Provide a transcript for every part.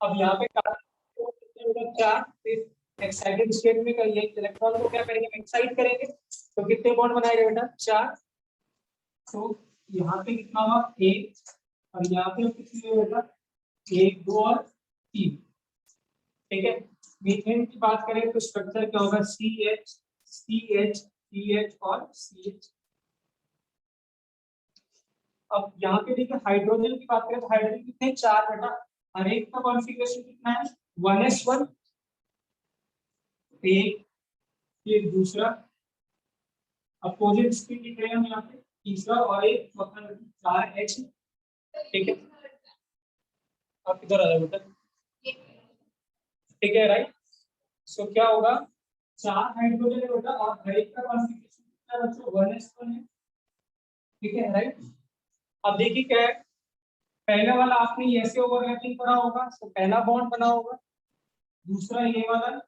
अब यहाँ पे चार एक्साइटेड स्टेट में करिए, इलेक्ट्रॉन को क्या करेंगे, एक्साइट करेंगे, तो कितने बॉन्ड बनाएगा बेटा, चार। तो यहाँ पे कितना हुआ, एक, और यहाँ पे कितने हुए बेटा, एक, दो और तीन। ठीक है, मीथेन की बात करें तो स्ट्रक्चर क्या होगा, CH CH CH और CH। अब यहाँ पे देखिए हाइड्रोजन की बात करें तो हाइड्रोजन कितने, चार बेटा, हर एक का कॉन्फ़िगरेशन कितना है, 1s1, एक, ये दूसरा, अपोजिट स्पिन लिख रहे हैं हम यहाँ पे, तीसरा, और एक चौथा, 4H। ठीक है, आप इधर आ जाओ बेटा, ठीक है, राइट। सो क्या होगा, चार हाइड्रोजन है बेटा, और हर एक का कॉन्फ़िगरेशन कितना है बच्चों, 1s1 है। ठीक है, राइट। अब देखिए क्या है, पहले वाला आपने ऐसे ओवरलैपिंग करा होगा, तो पहला बॉन्ड बना होगा, दूसरा ये वाला,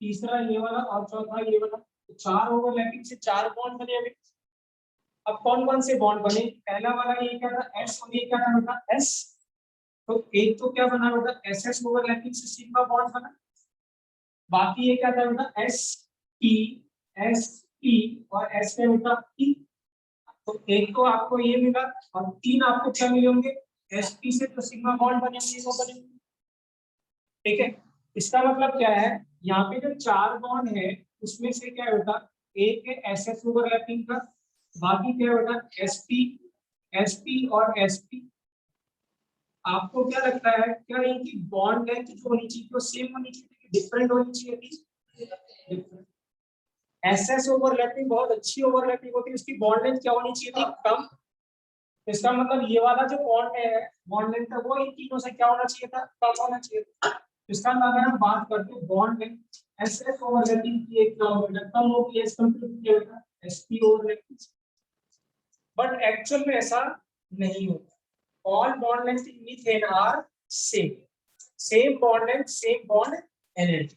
तीसरा ये वाला, और चौथा ये वाला। तो चार ओवरलैपिंग से चार बॉन्ड बने अभी। अब कौन कौन से बॉन्ड बने, पहला वाला ये क्या था, S, और ये क्या था बेटा, S। तो एक तो क्या बना बेटा, SS ओवरलैपिंग से सिग्मा बॉन्ड बना। बाकी ये क्या था बेटा, SP SP और S का बेटा P। तो एक तो आपको ये मिला, और तीन आपको क्या मिले होंगे, SP से तो सिग्मा बॉन्ड बनेंगे, वो बनेंगे। ठीक है, इसका मतलब क्या है, यहाँ पे जो चार बॉन्ड है उसमें से क्या है बेटा, एक है SS ओवरलैपिंग का, बाकी क्या है बेटा, SP SP और SP। आपको क्या लगता है, क्या इनकी बॉन्ड लेंथ जो होनी चाहिए वो सेम होनी चाहिए, डिफरेंट होनी चाहिए थी? SS ओवरलैपिंग बहुत अच्छी ओवरलैपिंग होती है, उसकी बॉन्ड लेंथ क्या होनी चाहिए थी, कम। इसका मतलब ये वाला जो बॉन्ड है, बॉन्ड लेंथ है वो इन तीनों से क्या होना चाहिए था, कम होना चाहिए था। इसका अगर हम बात करते हैं बॉन्ड लेंथ, SS ओवरलैपिंग की एक कम होगी as compared to SP overlapping. But actual में ऐसा नहीं होता, all bond length in methane are same bond length, same bond energy।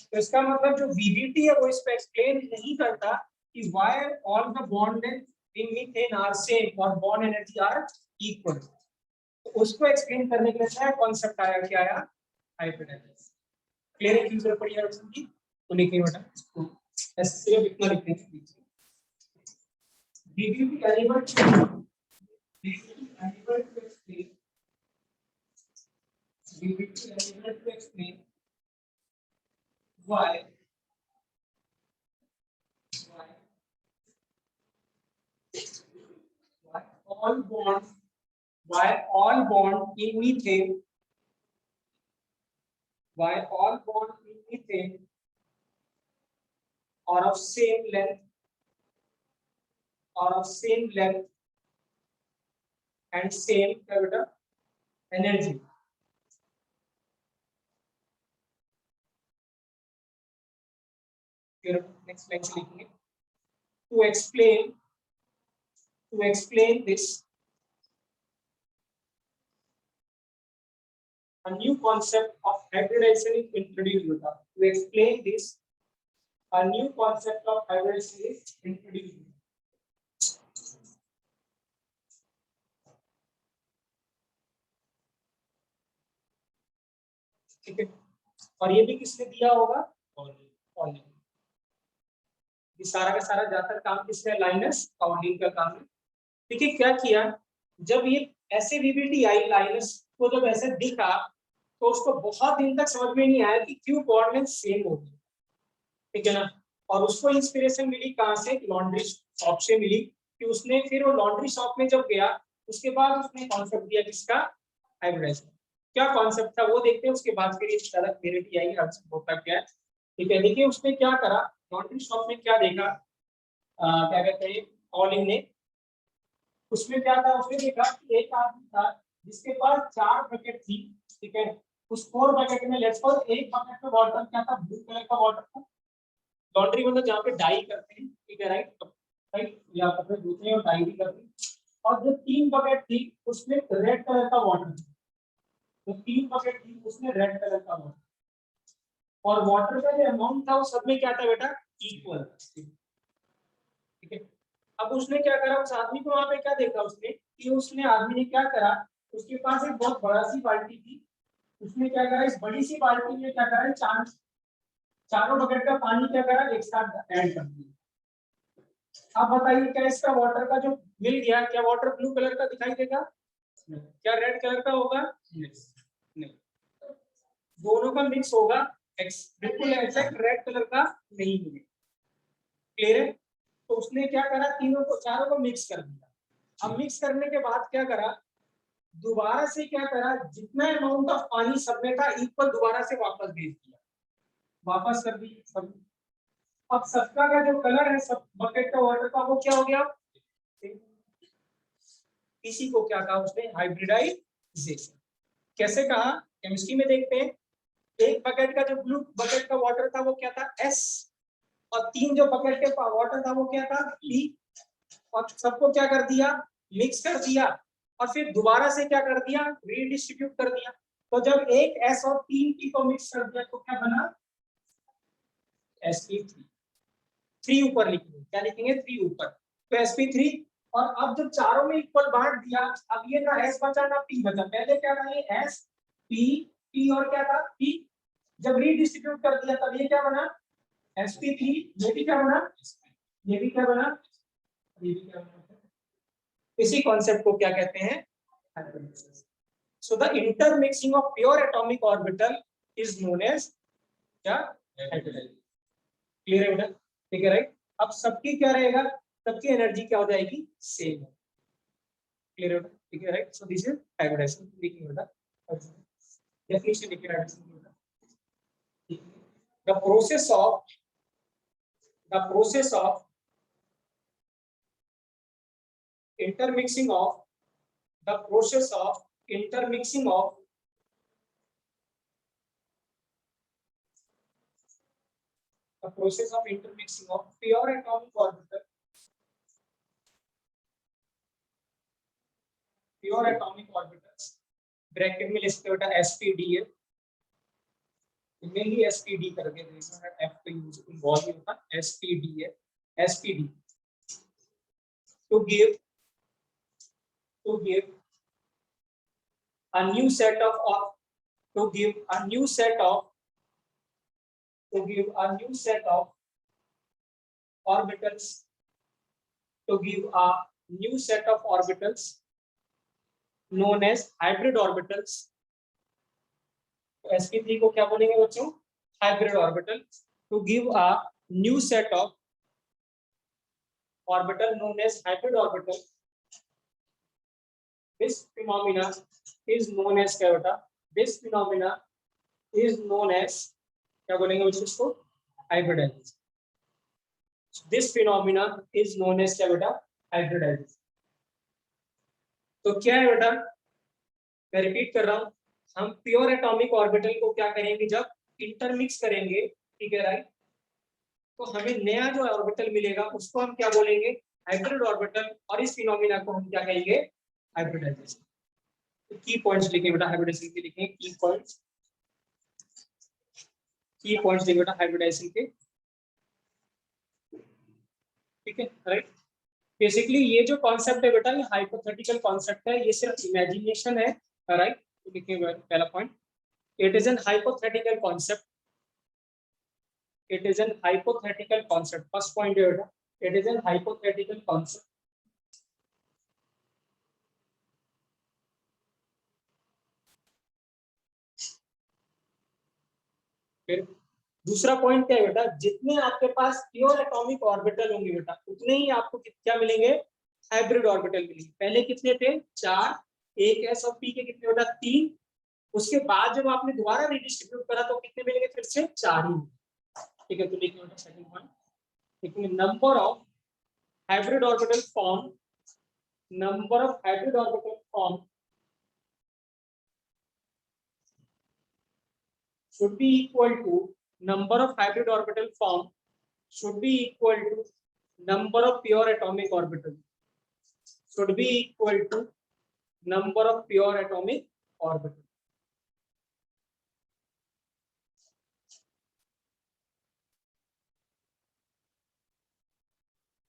तो इसका मतलब जो VBT है वो इस पे एक्सप्लेन नहीं करता कि why all the bond length in methane are same और bond energy are equal। तो उसको एक्सप्लेन करने के लिए नया कॉन्सेप्ट आया, क्या आया, हाइब्रिडाइजेशन। क्लियर है, यूजर पढ़ी है उसकी, तो लिखिए बेटा इसको ऐसे सिर्फ इतना लिखने के लिए VBT element to explain why all bonds, why all bond in methane, why all bond in methane are of same length, are of same length and same energy। फिर नेक्स्ट लाइन से लिखेंगे, to explain this, a new concept of hybridization is introduced बेटा। To explain this, a new concept of hybridization is introduced। ठीक है, और ये भी किसने दिया होगा, पॉलिन। ये सारा का सारा ज्यादातर काम किसने, लाइनस पाउलिन का काम है। देखिए क्या किया, जब ये ऐसे VBT आई, लाइनस को जब ऐसे दिखा तो उसको बहुत दिन तक समझ में नहीं आया कि क्यों बॉन्ड लेंथ सेम होगी। ठीक है ना, और उसको इंस्पिरेशन मिली कहाँ से, लॉन्ड्री शॉप से मिली, कि उसने फिर वो लॉन्ड्री शॉप में जब गया उसके बाद उसने कॉन्सेप्ट दिया किसका, हाइब्रिडाइजेशन। क्या कॉन्सेप्ट था वो देखते हैं, उसके बाद फिर ज्यादा क्लियरिटी आएगी होता क्या है। ठीक है, देखिए उसने क्या करा, लॉन्ड्री शॉप में क्या देखा, क्या कहते हैं, कॉलिंग ने, उसमें क्या था, उसने देखा कि एक आदमी था जिसके पास चार बकेट थी। ठीक है, उस 4 बकेट में लेट्स सपोज एक बकेट में वाटर क्या था, ब्लू कलर का वाटर था। लॉन्ड्री मतलब जहाँ पे डाई करते हैं, ठीक है, राइट राइट, या कपड़े धोते हैं और डाई भी करते हैं। और जो 3 बकेट थी उसमें रेड कलर का वाटर था, जो 3 बकेट थी उसमें रेड कलर का वाटर, और वाटर का जो अमाउंट था वो सब में क्या था बेटा, इक्वल। ठीक है, अब उसने क्या करा, उस आदमी को वहां पे क्या देखा उसने, कि उसने आदमी ने क्या करा, उसके पास एक बहुत बड़ा सी बाल्टी थी, उसने क्या करा, इस बड़ी सी बाल्टी में क्या करा, चारों बकेट का पानी क्या करा, एक साथ ऐड कर दिया। अब बताइए क्या इसका वाटर का जो मिल गया, क्या वाटर ब्लू कलर का दिखाई देगा? क्या रेड कलर का होगा? नहीं, दोनों का मिक्स होगा, बिल्कुल एग्जैक्ट रेड कलर का नहीं मिलेगा। क्लियर है? तो उसने क्या करा, तीनों को, चारों को मिक्स कर दिया। अब मिक्स करने के बाद क्या करा, दोबारा से क्या करा, जितना अमाउंट ऑफ पानी सब में था इक्वल दोबारा से वापस भेज दिया, वापस कर दी सब। अब सबका का जो कलर है सब बकेट का वाटर का, वो क्या हो गया, इसी को क्या कहा उसने, हाइब्रिडाइजेशन। कैसे कहा, केमिस्ट्री में देखते हैं। एक बकेट का जो ब्लू बकेट का वाटर था वो क्या था, एस, और तीन जो बकेट के वाटर था वो क्या था, पी, और सबको क्या कर दिया, मिक्स कर दिया, और फिर दोबारा से क्या कर दिया, रीडिस्ट्रीब्यूट कर दिया। तो जब एक एस और तीन पी को मिक्स कर दिया तो क्या बना, sp3। 3 ऊपर लिखेंगे, क्या लिखेंगे, 3 ऊपर, तो sp3। और अब जब चारों में इक्वल बांट दिया, अब ये ना s बचा ना p बचा, पहले क्या था, ये s p p और क्या था, p। जब रीडिस्ट्रीब्यूट कर दिया तब ये क्या बना, sp3। ये भी क्या बना, ये भी क्या बना, ये भी क्या बना। इसी कॉन्सेप्ट को क्या कहते हैं, hybridization. So the intermixing of pure atomic orbital is known as क्या, हाइब्रिडाइजेशन। क्लियर है बेटा? ठीक है, राइट। अब सबकी क्या रहेगा, सबकी एनर्जी क्या हो जाएगी, सेम। क्लियर है बेटा? ठीक है, right. So this is hybridization. लिखिए बेटा, डेफिनेशन लिखिए हाइब्रिडाइजेशन बेटा। The process of the process of intermixing of the process of intermixing of the process of intermixing of pure atomic orbital, pure atomic orbitals, bracket में लिखते बेटा sp_d है, इनमें ही sp_d करके देखना, f का यूज इन्वॉल्व नहीं होता, sp_d है, sp_d to give a new set of to give a new set of to give a new set of orbitals to give a new set of orbitals known as hybrid orbitals। तो sp3 को क्या बोलेंगे बच्चों, hybrid orbital. To give a new set of orbital known as hybrid orbital, this phenomena is known as क्या बेटा, this phenomena is known as क्या बोलेंगे बच्चों इसको, hybridization. This phenomena is known as क्या बेटा, हाइब्रिडाइजेशन। तो क्या है बेटा, मैं रिपीट कर रहा हूं, हम प्योर एटॉमिक ऑर्बिटल को क्या करेंगे, जब इंटरमिक्स करेंगे, ठीक है, राइट, तो हमें नया जो ऑर्बिटल मिलेगा उसको हम क्या बोलेंगे, हाइब्रिड ऑर्बिटल, और इस फिनोमेना को हम क्या कहेंगे, हाइब्रिडाइजेशन। तो की पॉइंट्स लिखें बेटा, हाइब्रिडाइजेशन के लिखें की पॉइंट्स, की पॉइंट्स लिखें बेटा हाइब्रिडाइजेशन के, ठीक है, राइट। बेसिकली ये जो कॉन्सेप्ट है बेटा, ये हाइपोथेटिकल कॉन्सेप्ट है, ये सिर्फ इमेजिनेशन है, राइट। तो लिखिए पहला point, it is an hypothetical concept, it is an hypothetical concept। first point है बेटा, it is an hypothetical concept। फिर दूसरा पॉइंट क्या है बेटा, जितने आपके पास प्योर एटॉमिक ऑर्बिटल होंगे बेटा, उतने ही आपको क्या मिलेंगे, हाइब्रिड ऑर्बिटल मिलेंगे। पहले कितने थे, 4, एक एस और पी के कितने बेटा, 3। उसके बाद जब आपने दोबारा रिडिस्ट्रीब्यूट करा तो कितने मिलेंगे, फिर से 4 ही। ठीक है, तो लिखिए बेटा सेकंड पॉइंट, लिखिए number of hybrid orbital form, number of hybrid orbital form should be equal to number of hybrid orbital form should be equal to number of pure atomic orbital, should be equal to number of pure atomic orbital।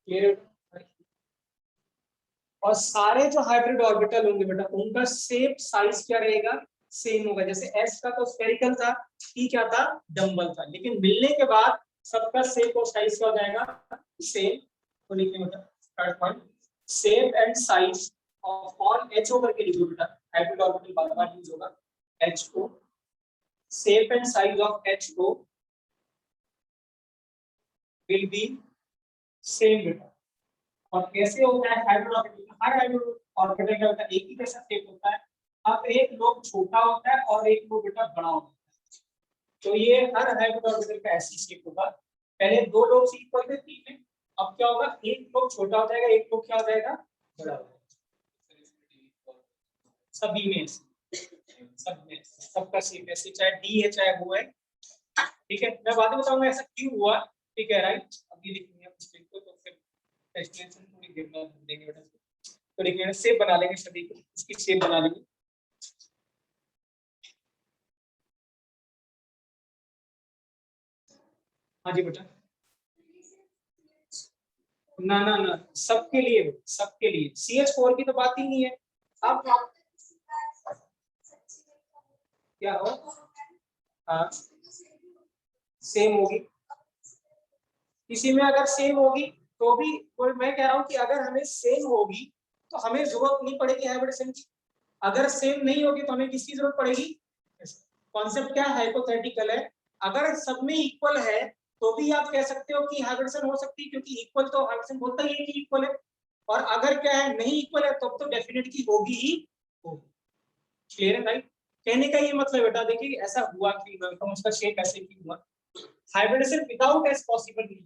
Clear है? और सारे जो hybrid orbital होंगे बेटा, उनका same size क्या रहेगा, same होगा। जैसे एस का तो स्फेरिकल था, टी क्या था, डम्बल था, लेकिन मिलने के बाद सबका शेप और साइज क्या हो जाएगा, सेम। तो लिखिए बेटा third point, shape and size of all H O करके लिखो बेटा, हाइब्रिड ऑर्बिटल बार बार यूज होगा, H O, shape and size of H O will be same बेटा। और कैसे होता है हाइब्रिड ऑर्बिटल, हर हाइब्रिड ऑर्बिटल का होता है एक ही जैसा शेप होता है। अब एक लोब छोटा होता है और एक लोब बेटा बड़ा होता है, तो ये हर हाइब्रिड ऑर्बिटल का ऐसी शेप होगा। पहले दो लोब इक्वल थे तीन में, अब क्या होगा, एक लोब छोटा हो जाएगा, एक लोब क्या हो जाएगा, बड़ा हो जाएगा। सभी में सब में सबका शेप ऐसे, चाहे डी है चाहे वो है, ठीक है। मैं बाद में बताऊंगा ऐसा क्यों हुआ, ठीक है राइट। अभी लिखेंगे आप स्टेप को, तो फिर एक्सप्लेनेशन पूरी देंगे बेटा। तो लिखेंगे शेप बना लेंगे, सभी को इसकी शेप बना लेंगे। हाँ जी बेटा, ना ना ना, सबके लिए, सबके लिए CH4 की तो बात ही नहीं है। अब क्या हो, हाँ सेम होगी, किसी में अगर सेम होगी तो भी, तो मैं कह रहा हूं कि अगर हमें सेम होगी तो हमें जरूरत नहीं पड़ेगी हाइब्रिडेशन की, अगर सेम नहीं होगी तो हमें किसकी जरूरत पड़ेगी। कॉन्सेप्ट क्या हाइपोथेटिकल है, अगर सब में इक्वल है तो भी आप कह सकते हो कि हाइब्रिडेशन हो सकती है, क्योंकि इक्वल तो हाइब्रिडेशन बोलता ही है कि इक्वल है। और अगर क्या है नहीं इक्वल है तो डेफिनेटली होगी ही होगी। क्लियर है राइट। कहने का ये मतलब बेटा देखिए ऐसा हुआ कि उसका शेप ऐसे क्यों हुआ, हाइब्रिडेशन विदाउट एस पॉसिबल नहीं,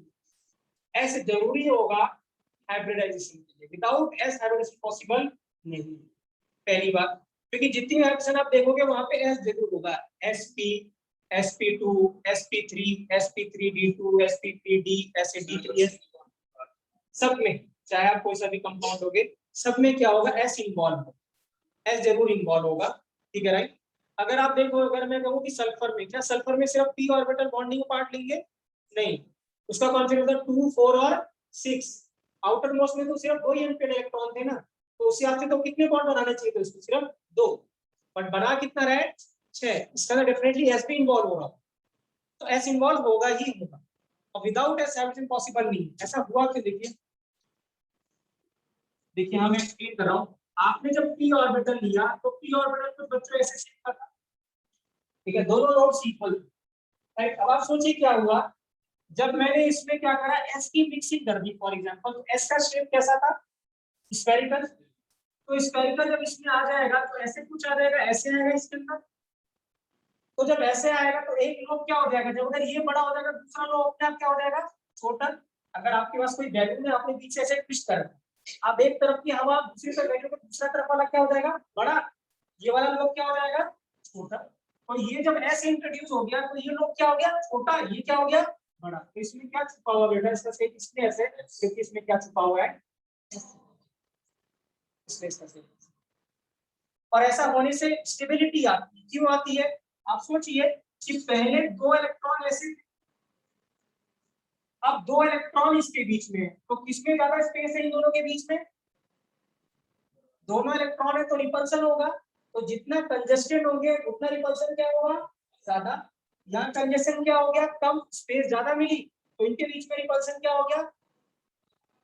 एस जरूरी होगा हाइब्रिडाइजेशन के लिए, विदाउट एस हाइब्रिडेशन पॉसिबल नहीं। पहली बात, क्योंकि जितनी हाइब्रिडेशन आप देखोगे वहां पे एस जरूर होगा, sp sp2 sp3 sp3d2 sp3d ऐसे d3s, सब में चाहे आप कोई सा भी कंपाउंड होगे सब में क्या होगा, एस इन्वॉल्व होगा, एस जरूर इन्वॉल्व होगा, ठीक है राइट। अगर आप देखो, अगर मैं कहूँ कि सल्फर में, क्या सल्फर में सिर्फ p ऑर्बिटल बॉन्डिंग पार्ट लेंगे, नहीं, उसका कॉन्सेप्ट होता है 2 4 और 6, आउटर मोस्ट में तो सिर्फ 2 ही अनपेड इलेक्ट्रॉन थे ना, तो उस हिसाब से तो कितने बॉन्ड बनाने चाहिए थे उसको, सिर्फ 2, बट बना कितना रहे 6, इसका तो डेफिनेटली एस भी इन्वॉल्व होगा, तो एस इन्वॉल्व होगा ही होगा, और विदाउट एस हाइब्रिडेशन पॉसिबल नहीं। ऐसा हुआ कि देखिए, देखिए हम एक्सप्लेन कर रहा हूँ, आपने जब p ऑर्बिटल लिया तो p ऑर्बिटल कुछ बच्चों ऐसे शेप का था, ठीक है, दोनों लोब्स इक्वल, राइट। अब आप सोचिए क्या हुआ, जब मैंने इसमें क्या करा, s की मिक्सिंग कर दी फॉर एग्जांपल, तो s का शेप कैसा था, स्फेरिकल, तो स्फेरिकल जब इसमें आ जाएगा तो ऐसे कुछ आ जाएगा, ऐसे आएगा इसके अंदर, तो जब ऐसे आएगा तो एक लोब क्या हो जाएगा, जब अगर ये बड़ा हो जाएगा दूसरा लोब अपने आप क्या हो जाएगा, छोटा। अगर आपके पास कोई बैलून है, आपने पीछे ऐसे ट्विस्ट कर, अब एक तरफ की हवा दूसरी तरफ बैलून को, दूसरा तरफ वाला क्या हो जाएगा, बड़ा, ये वाला लोब क्या हो जाएगा, छोटा। और ये जब ऐसे इंट्रोड्यूस हो गया तो ये लोब क्या हो गया, छोटा, ये क्या हो गया, बड़ा। तो इसमें क्या छुपा हुआ बेटा, इसका शेप इसलिए ऐसे, क्योंकि इसमें क्या छुपा हुआ है, इसलिए इसका शेप। और ऐसा होने से स्टेबिलिटी आती है, क्यों आती है, आप सोचिए कि पहले 2 इलेक्ट्रॉन ऐसे, अब 2 इलेक्ट्रॉन इसके बीच में है, तो किसमें ज्यादा स्पेस है इन दोनों के बीच में, दोनों इलेक्ट्रॉन है तो रिपल्सन होगा, तो जितना कंजेस्टेड होंगे उतना रिपल्सन क्या होगा, ज्यादा। यहाँ कंजेशन क्या हो गया, कम, स्पेस ज्यादा मिली, तो इनके बीच में रिपल्सन क्या हो गया,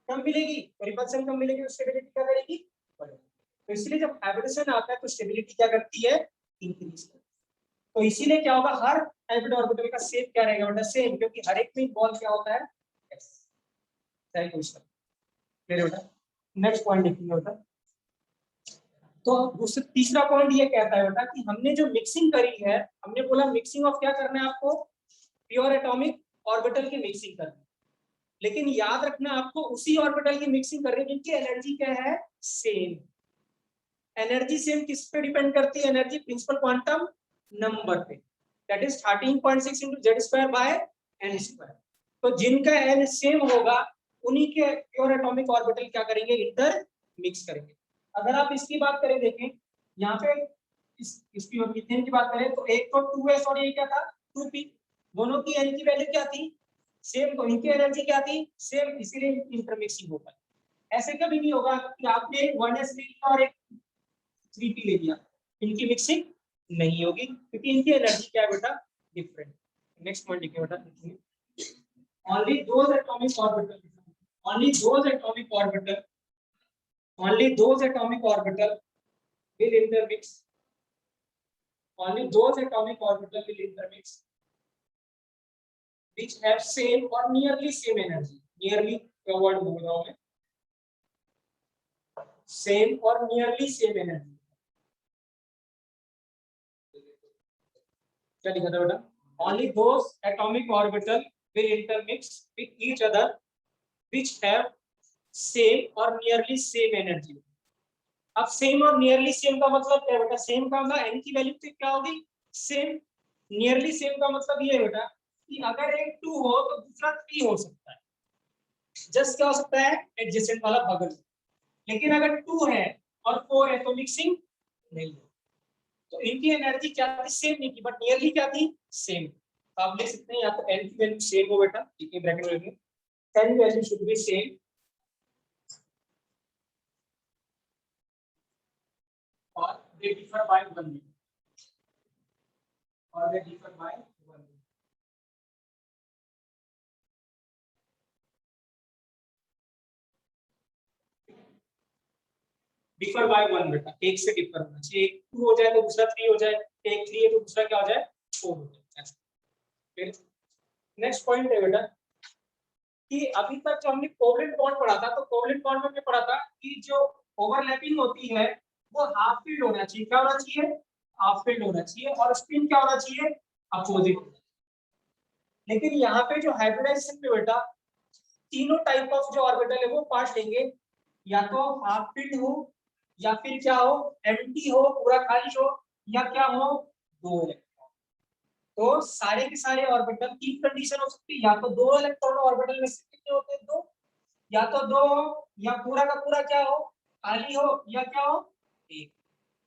कम मिलेगी, तो रिपल्सन कम मिलेगी तो स्टेबिलिटी क्या करेगी, बढ़ेगी। तो इसलिए जब हाइब्रिडेशन आता है तो स्टेबिलिटी क्या करती है, इंक्रीज करती है। तो इसीलिए क्या होगा, हर हाइब्रिड ऑर्बिटल का शेप क्या रहेगा बेटा, सेम, क्योंकि हर एक में इन्वॉल्व क्या होता है, s। सही क्वेश्चन, मेरे बेटा नेक्स्ट पॉइंट देखिए बेटा। तो दूसरा तीसरा पॉइंट ये कहता है बेटा कि हमने जो मिक्सिंग करी है, हमने बोला मिक्सिंग ऑफ क्या करना है आपको, प्योर एटॉमिक ऑर्बिटल की मिक्सिंग करनी है, लेकिन याद रखना आपको उसी ऑर्बिटल की मिक्सिंग कर रही है जिनकी एनर्जी क्या है, सेम। एनर्जी सेम किस पे डिपेंड करती है, एनर्जी प्रिंसिपल क्वांटम नंबर पे, that is 13.6 into z² by n²। तो जिनका n सेम होगा उन्हीं के प्योर एटॉमिक ऑर्बिटल क्या करेंगे, इंटर मिक्स करेंगे। अगर आप इसकी बात करें, देखें यहाँ पे इसकी मीथेन की बात करें तो एक तो 2s और ये क्या था 2p, दोनों की n की वैल्यू क्या थी, सेम, तो इनकी एनर्जी क्या थी, सेम, इसीलिए इंटरमिक्सिंग होता है। ऐसे कभी नहीं होगा कि आपने 1s ले लिया और एक 3p ले लिया, इनकी मिक्सिंग नहीं होगी, क्योंकि इनकी एनर्जी क्या है बेटा, डिफरेंट। नेक्स्ट पॉइंट लिखिए बेटा, only those atomic orbital only those atomic orbital only those atomic orbital will intermix only those atomic orbital will intermix which have same or nearly same energy, nearly का word बोल रहा हूं मैं, same or nearly same energy। क्या लिखा था बेटा, only those atomic orbital will intermix with each other which have same or nearly same energy। अब सेम और नियरली सेम का मतलब क्या है बेटा, सेम का मतलब n की वैल्यू क्या होगी, सेम। नियरली सेम का मतलब ये है बेटा कि अगर एक 2 हो तो दूसरा 3 हो सकता है, जस्ट क्या हो सकता है, एडजेसेंट वाला बगल। लेकिन अगर 2 है और 4 है तो मिक्सिंग नहीं है। तो इनकी एनर्जी क्या थी, सेम नहीं थी, बट नियरली क्या थी, सेम। तो आप लिख सकते हैं या तो n की वैल्यू सेम हो बेटा, ठीक है, ब्रैकेट में लिखिए n value should be same और they differ by 1 or they differ by 1। Differ by 1 बेटा, एक से डिफर होना चाहिए, एक 2 हो जाए तो दूसरा 3 हो जाए, एक 3 है तो दूसरा क्या हो जाए, 4 हो जाए। फिर नेक्स्ट पॉइंट है बेटा कि अभी तक जो हमने कोवलेंट बॉन्ड पढ़ा था, तो कोवलेंट बॉन्ड में पढ़ा था कि जो ओवरलैपिंग होती है वो हाफ फील्ड होना चाहिए, क्या होना चाहिए, हाफ फील्ड होना चाहिए, और स्पिन क्या होना चाहिए, अपोजिट। लेकिन यहाँ पे जो हाइब्रिडाइजेशन में बेटा तीनों टाइप ऑफ जो ऑर्बिटल है वो पार्ट लेंगे, या तो हाफ फील्ड हो, या फिर क्या हो, एम्प्टी हो, पूरा खाली हो, या क्या हो, दो इलेक्ट्रॉन। तो सारे के सारे ऑर्बिटल की कंडीशन हो सकती है, या तो दो इलेक्ट्रॉन ऑर्बिटल में से कितने होते हैं, दो, या तो दो हो, या पूरा का पूरा क्या हो, खाली हो, या क्या हो, एक।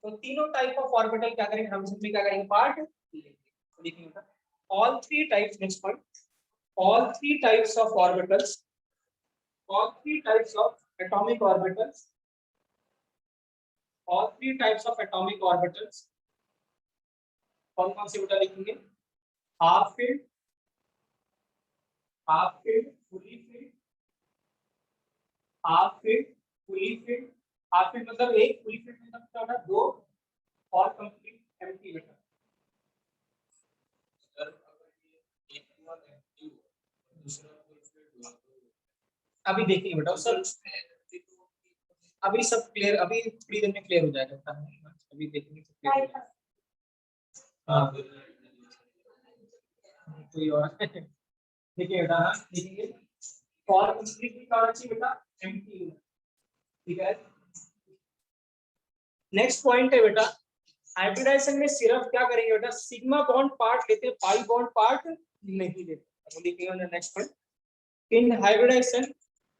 तो तीनों टाइप ऑफ ऑर्बिटल क्या करेंगे हम, इसमें क्या करेंगे, पार्ट लिखेंगे। all three types, next point, all three types of orbitals, all three types of atomic orbitals, all three types of atomic orbitals कौन कौन से बेटा लिखेंगे, half field, half field, fully field, half field, fully field. Half field मतलब एक, fully field मतलब क्या होता है, दो, और कंप्लीट एम्प्टी बेटा। अभी देखिए बेटा सर, अभी सब क्लियर, अभी थोड़ी देर में क्लियर हो जाएगा बेटा, अभी देखेंगे तो क्लियर हो जाएगा। हाँ कोई और देखिए बेटा, हाँ देखिए, और कंप्लीट क्या होना चाहिए बेटा, एम्प्टी, ठीक है। नेक्स्ट पॉइंट है बेटा, हाइब्रिडाइजेशन में सिर्फ क्या करेंगे बेटा, सिग्मा बॉन्ड पार्ट लेते हैं, पाई बॉन्ड पार्ट नहीं लेते। अब देखिए नेक्स्ट पॉइंट, इन हाइब्रिडाइजेशन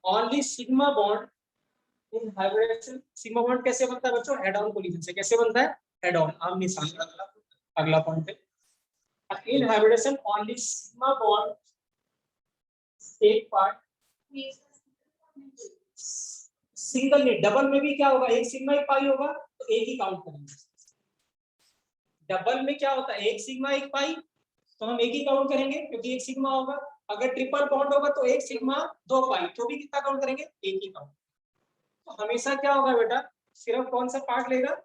ओनली सिग्मा बॉन्ड, इन हाइब्रिडाइजेशन सिग्मा बॉन्ड कैसे बनता है बच्चों, हेड ऑन कोलिजन से। कैसे बनता है, हेड ऑन, आमने सामने। अगला पॉइंट है, in hybridization only sigma bond take part, single नहीं, डबल में भी क्या होगा, एक सिग्मा एक पाई होगा तो एक ही काउंट करेंगे। डबल में क्या होता है, एक सिग्मा एक पाई, तो हम एक ही काउंट करेंगे क्योंकि एक सिग्मा होगा। अगर ट्रिपल बॉन्ड होगा तो एक सिग्मा दो पाई, तो भी कितना काउंट करेंगे, एक ही काउंट। तो हमेशा क्या होगा बेटा, सिर्फ कौन सा पार्ट लेगा,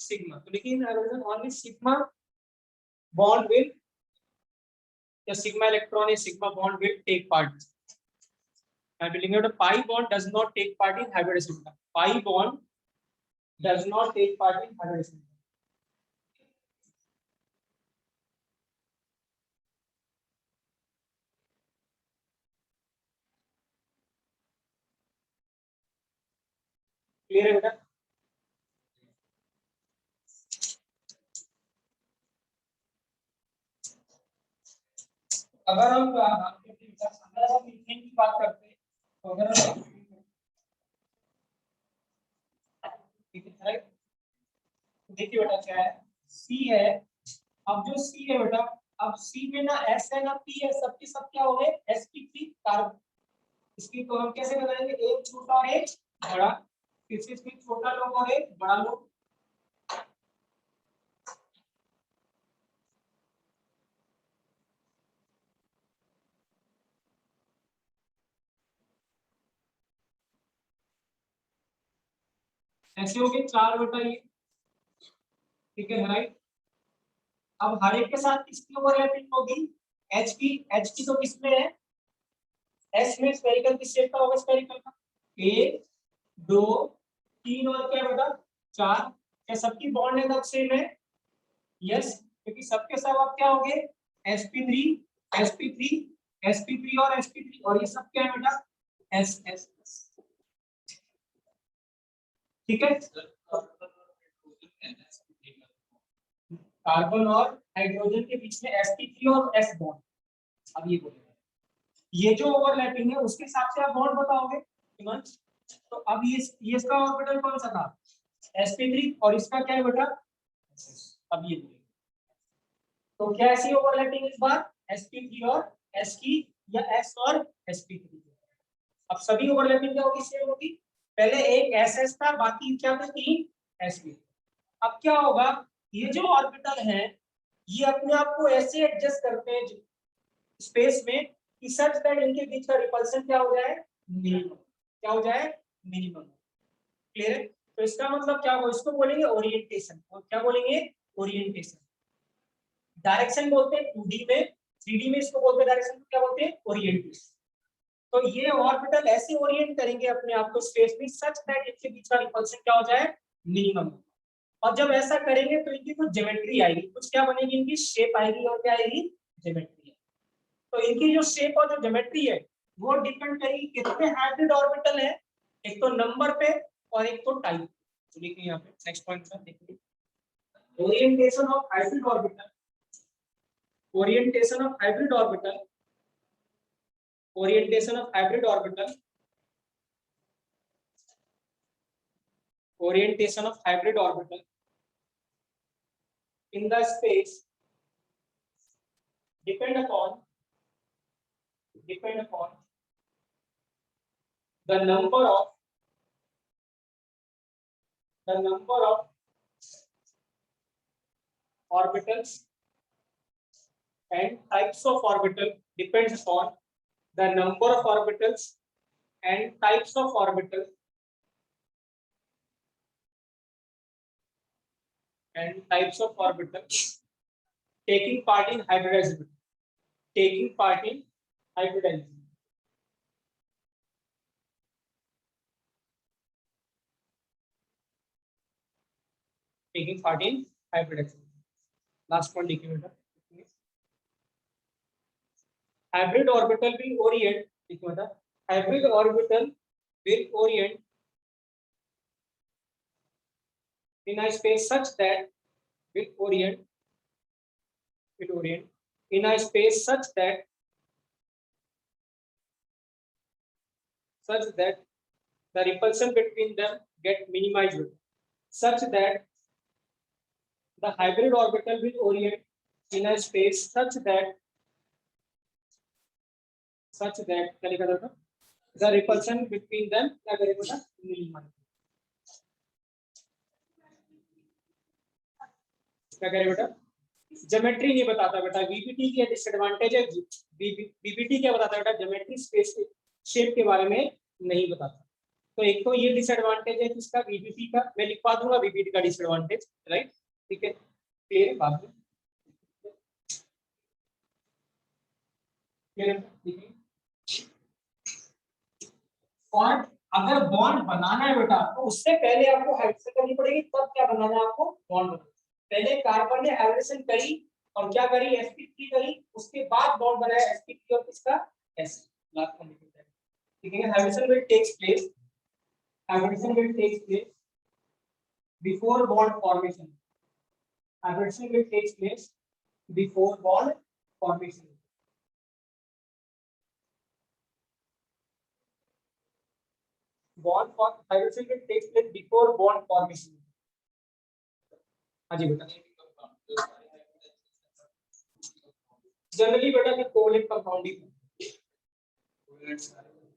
सिग्मा। तो लेकिन ओनली सिग्मा बॉन्ड विल, या sigma electron is sigma bond will take part. I'm telling you that pi bond does not take part in hybridization. Pi bond does not take part in hybridization. Clear है बेटा? अगर हम methane की बात करते हैं, तो अगर हम देखिए बेटा क्या है, सी है। अब जो सी है बेटा, अब सी में ना एस है ना पी है, सबके सब क्या हो गए, sp3 कार्बन। इसकी तो हम कैसे बनाएंगे, एक छोटा और एक बड़ा, किसी इसमें छोटा लोग और एक बड़ा लोग। ऐसे हो गए 4 बटा ये, ठीक है राइट। अब हर एक के साथ किसकी ओवरलैपिंग होगी, एच की तो किसमें है, एस में स्फेरिकल किस शेप का होगा, स्फेरिकल का, 1 2 3 और क्या बेटा 4। क्या सबकी बॉन्ड लेंथ अब सेम है, यस, क्योंकि सबके सब अब क्या हो गए sp3 sp3 sp3 और sp3, और ये सब क्या है बेटा s s, ठीक है। कार्बन और हाइड्रोजन के बीच में sp3 और s बॉन्ड। अब ये बोलेंगे ये जो ओवरलैपिंग है उसके हिसाब से आप बॉन्ड बताओगे, तो अब ये इसका ऑर्बिटल कौन सा था, sp3, और इसका क्या है बेटा, अब ये तो क्या ऐसी ओवरलैपिंग इस बार sp3 और s की, या s और sp3। अब सभी ओवरलैपिंग क्या होगी, सेम होगी। पहले एक ss था, बाकी क्या था 3 sp। अब क्या होगा, ये जो ऑर्बिटल है ये अपने आप को ऐसे एडजस्ट करते हैं स्पेस में कि सच दैट इनके बीच का रिपल्सन क्या हो जाए, मिनिमम, क्या हो जाए, मिनिमम। क्लियर है, तो इसका मतलब क्या होगा, इसको बोलेंगे ओरिएंटेशन, और क्या बोलेंगे, ओरिएंटेशन। डायरेक्शन बोलते हैं 2D में, 3D में इसको बोलते हैं डायरेक्शन को क्या बोलते हैं, ओरिएंटेशन। तो ये ऑर्बिटल ऐसे ओरिएंट करेंगे अपने आप को स्पेस में सच दैट इनके बीच का रिपल्सन क्या हो जाए, मिनिमम। और जब ऐसा करेंगे तो इनकी कुछ ज्योमेट्री आएगी, कुछ क्या बनेगी, इनकी शेप आएगी, और क्या आएगी, ज्योमेट्री। तो इनकी जो शेप और जो ज्योमेट्री है वो डिपेंड करेगी कितने हाइब्रिड ऑर्बिटल है, एक तो नंबर पे और एक तो टाइप। तो देखिए यहाँ पे नेक्स्ट पॉइंट पर देखिए, orientation of hybrid orbital, orientation of hybrid orbital, orientation of hybrid orbital, orientation of hybrid orbital in the space depend upon the number of orbitals and types of orbital, depends upon the number of orbitals and types of orbital taking part in hybridization, taking part in hybridization. Taking part in hybridization. Last one देखिए बेटा, hybrid orbital will orient, देखिए बेटा, hybrid orbital will orient in a space such that will orient in a space such that the repulsion between them get minimized, such that the hybrid orbital will orient in a space such that क्या लिखा था, the repulsion between them क्या करेगा, minimize, क्या करेगा बेटा, geometry नहीं बताता बेटा, वीपीटी की डिसएडवांटेज है, वीपीटी क्या बताता है बेटा, ज्योमेट्री स्पेस शेप के बारे में नहीं बताता। तो एक तो ये डिसएडवांटेज है किसका, वीपीटी का, मैं लिखवा दूंगा वीपीटी का डिसएडवांटेज, राइट, ठीक है, क्लियर है बात में, और अगर बॉन्ड बनाना है बेटा तो उससे पहले आपको हाइड्रोजन करनी पड़ेगी, तब क्या बनाना है आपको, बॉन्ड बनाना। पहले कार्बन ने हाइड्रोजन करी और क्या करी, sp3 करी, उसके बाद बॉन्ड बनाया sp3 और किसका, s। लास्ट में लिखते हैं, ठीक है, hydrogen will takes place, hydrogen will takes place before bond formation, hydrogen will takes place before bond formation. bond for hydrogen will take place before bond formation। हाँ जी बेटा, जनरली बेटा मैं कोवलेंट कंपाउंड ही,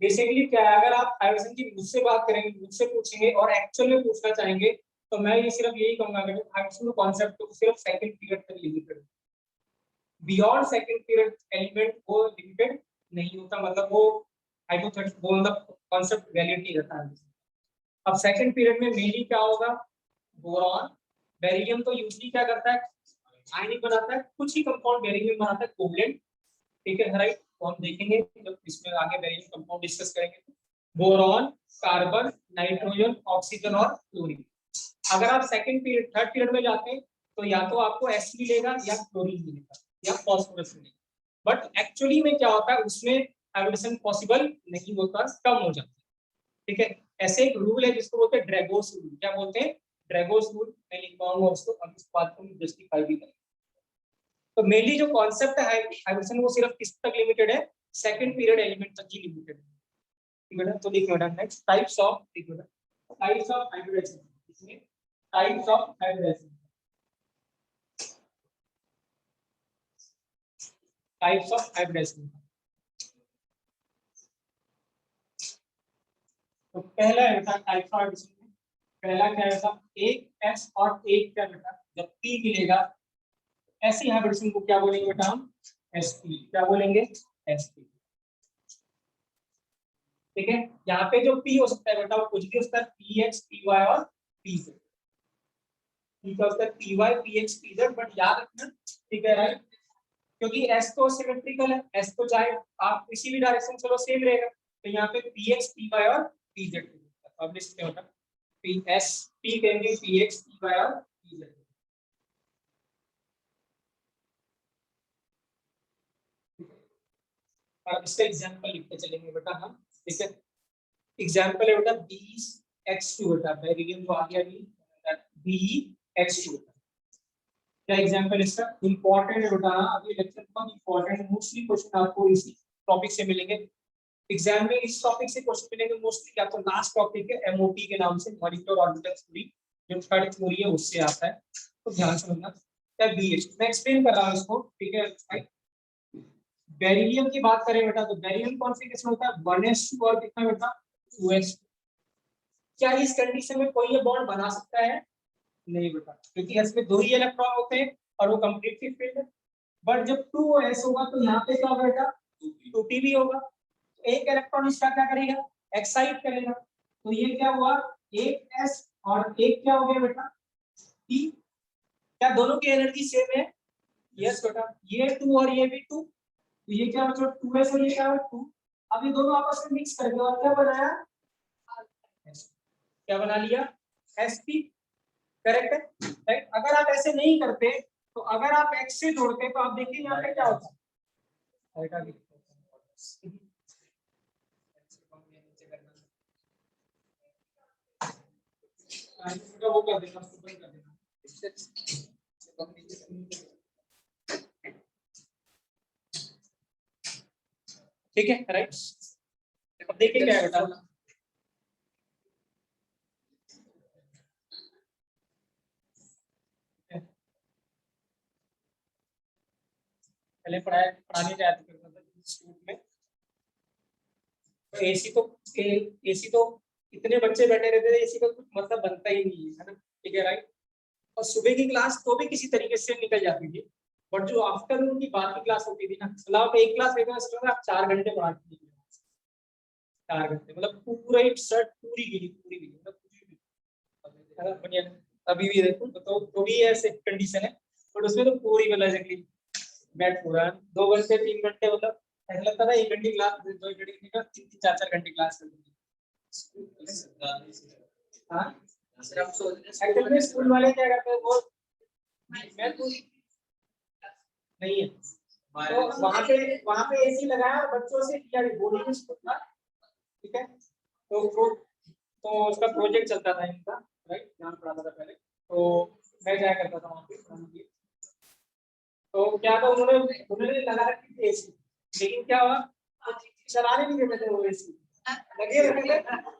basically क्या है, अगर आप hydrogen की मुझसे बात करेंगे, मुझसे पूछेंगे और एक्चुअल में पूछना चाहेंगे तो मैं ये सिर्फ यही कहूंगा कि हाइड्रोजन कॉन्सेप्ट को सिर्फ सेकंड पीरियड तक limited, beyond second period element वो लिमिटेड नहीं होता, मतलब वो हाइपोथेटिकल, वो मतलब कॉन्सेप्ट वैलिड नहीं रहता है। अब सेकंड पीरियड में मेनली क्या होगा, बोरॉन, बेरिलियम तो यूजली क्या करता है, आयनिक बनाता है, कुछ ही कंपाउंड बेरिलियम बनाता है, कोवलेंट, ठीक है राइट। तो हम देखेंगे जब इसमें आगे बेरिलियम कंपाउंड डिस्कस करेंगे। बोरॉन, कार्बन, नाइट्रोजन, ऑक्सीजन और क्लोरीन। अगर आप सेकंड पीरियड थर्ड पीरियड में जाते हैं तो या तो आपको एस मिलेगा या क्लोरीन मिलेगा या फास्फोरस मिलेगा, बट एक्चुअली में क्या होता है उसमें हाइब्रिडेशन पॉसिबल नहीं होता, कम हो जाता है, ठीक है। ऐसे एक रूल है जिसको बोलते हैं ड्रैगोस रूल। क्या बोलते हैं, ड्रैगोस रूल। मैं लिख पाऊंगा उसको, अब इस बात को जस्टिफाई भी करें। तो मेनली जो कॉन्सेप्ट है हाइब्रिडेशन वो सिर्फ किस तक लिमिटेड है, सेकंड पीरियड एलिमेंट तक ही लिमिटेड है, ठीक है। तो लिख बेटा नेक्स्ट टाइप्स ऑफ, ठीक है, टाइप्स ऑफ हाइब्रिडेशन। इसमें types of hybridization, types of hybridization. तो पहला है बेटा टाइप्स ऑफ हाइब्रिडेशन में, पहला क्या है बेटा, एक एस और एक क्या बेटा, जब पी मिलेगा ऐसी हाइब्रिडेशन को क्या बोलेंगे बेटा हम, एसपी। क्या बोलेंगे, एसपी, ठीक है। यहाँ पे जो पी हो सकता है बेटा वो कुछ भी हो सकता है, पी एक्स, पी वाई और पी जेड, ठीक है, उसका p y, p x, p z, but याद रखना, ठीक है राइट, क्योंकि एस तो सिमेट्रिकल है, एस तो चाहे आप किसी भी डायरेक्शन चलो सेम रहेगा, तो यहाँ पे पी एक्स, पी वाई और पी जेड, अब लिखते हैं बेटा पी एस, पी कहेंगे पी एक्स, पी वाई और पी जेड। अब इसका एग्जांपल लिखते चलेंगे बेटा हम, ठीक है। एग्जांपल है बेटा BX2 बेटा, बेरिलियम जो आ गया BX2। क्या एग्जांपल इसका, इंपॉर्टेंट है बेटा, अभी लेक्चर बहुत इंपॉर्टेंट, मोस्टली क्वेश्चन आपको इसी टॉपिक से मिलेंगे एग्जाम में, इस टॉपिक से क्वेश्चन मिलेंगे मोस्टली। क्या तो लास्ट टॉपिक है एमओटी के नाम से, मॉलिक्यूलर ऑर्बिटल थ्योरी, जो थर्ड थ्योरी है उससे आता है, तो ध्यान से सुनना। क्या BH मैं एक्सप्लेन कर रहा हूं इसको, ठीक है। बेरिलियम की बात करें बेटा, तो बेरिलियम कॉन्फ़िगरेशन होता है 1s2 और कितना बेटा 2s। क्या इस कंडीशन में कोई ये बॉन्ड बना सकता है, नहीं बेटा, क्योंकि इसमें दो ही इलेक्ट्रॉन होते हैं और वो कंप्लीटली फिल्ड है। बट जब 2s होगा तो यहाँ पे क्या होगा बेटा, 2p भी होगा, एक इलेक्ट्रॉन इसका क्या करेगा, एक्साइट करेगा, तो ये क्या हुआ, एक s और एक क्या हो गया बेटा p। क्या दोनों की एनर्जी सेम है, यस बेटा, ये 2 और ये भी 2, तो ये क्या बचा 2s और ये क्या है 2। अब ये दोनों आपस में मिक्स करके और क्या बनाया, क्या बना लिया, sp, करेक्ट है राइट। अगर आप ऐसे नहीं करते तो अगर आप x से जोड़ते तो आप देखिए यहाँ पे क्या होता है, वो कर देना, कर देना, ठीक है राइट। अब देखिए क्या है बेटा, पहले पढ़ाने जाते थे इंस्टीट्यूट में, तो एसी तो इतने बच्चे बैठे रहते थे, एसी का कुछ मतलब बनता ही नहीं है ना, ठीक है राइट। और सुबह की क्लास तो भी किसी तरीके से निकल जाती थी, बट जो आफ्टरनून की बाद की क्लास होती थी ना, मतलब एक क्लास लेकर आप 4 घंटे पढ़ाते थे, 4 घंटे मतलब पूरा ही शर्ट पूरी गीली, पूरी गीली, मतलब पूरी बढ़िया। अभी भी देखो तो भी ऐसे कंडीशन है, बट उसमें तो पूरी वाला जगली बैठ पूरा 2 घंटे 3 घंटे, मतलब ऐसा लगता था 1 घंटे क्लास, 2 घंटे का 3-4 घंटे क्लास करती थी। हाँ एक्चुअल में स्कूल वाले क्या करते हैं वो, मैं तो नहीं है, तो वहां पे एसी लगाया और बच्चों से किया, बोर्डिंग स्कूल था, ठीक है। तो उसका प्रोजेक्ट चलता था इनका राइट, जहाँ पढ़ाता था पहले, तो मैं जाया करता था वहाँ पे पढ़ाने के लिए। तो क्या था, उन्होंने उन्होंने लगा रखी थी एसी, लेकिन क्या हुआ चलाने नहीं देते थे वो एसी, लगे रहते थे,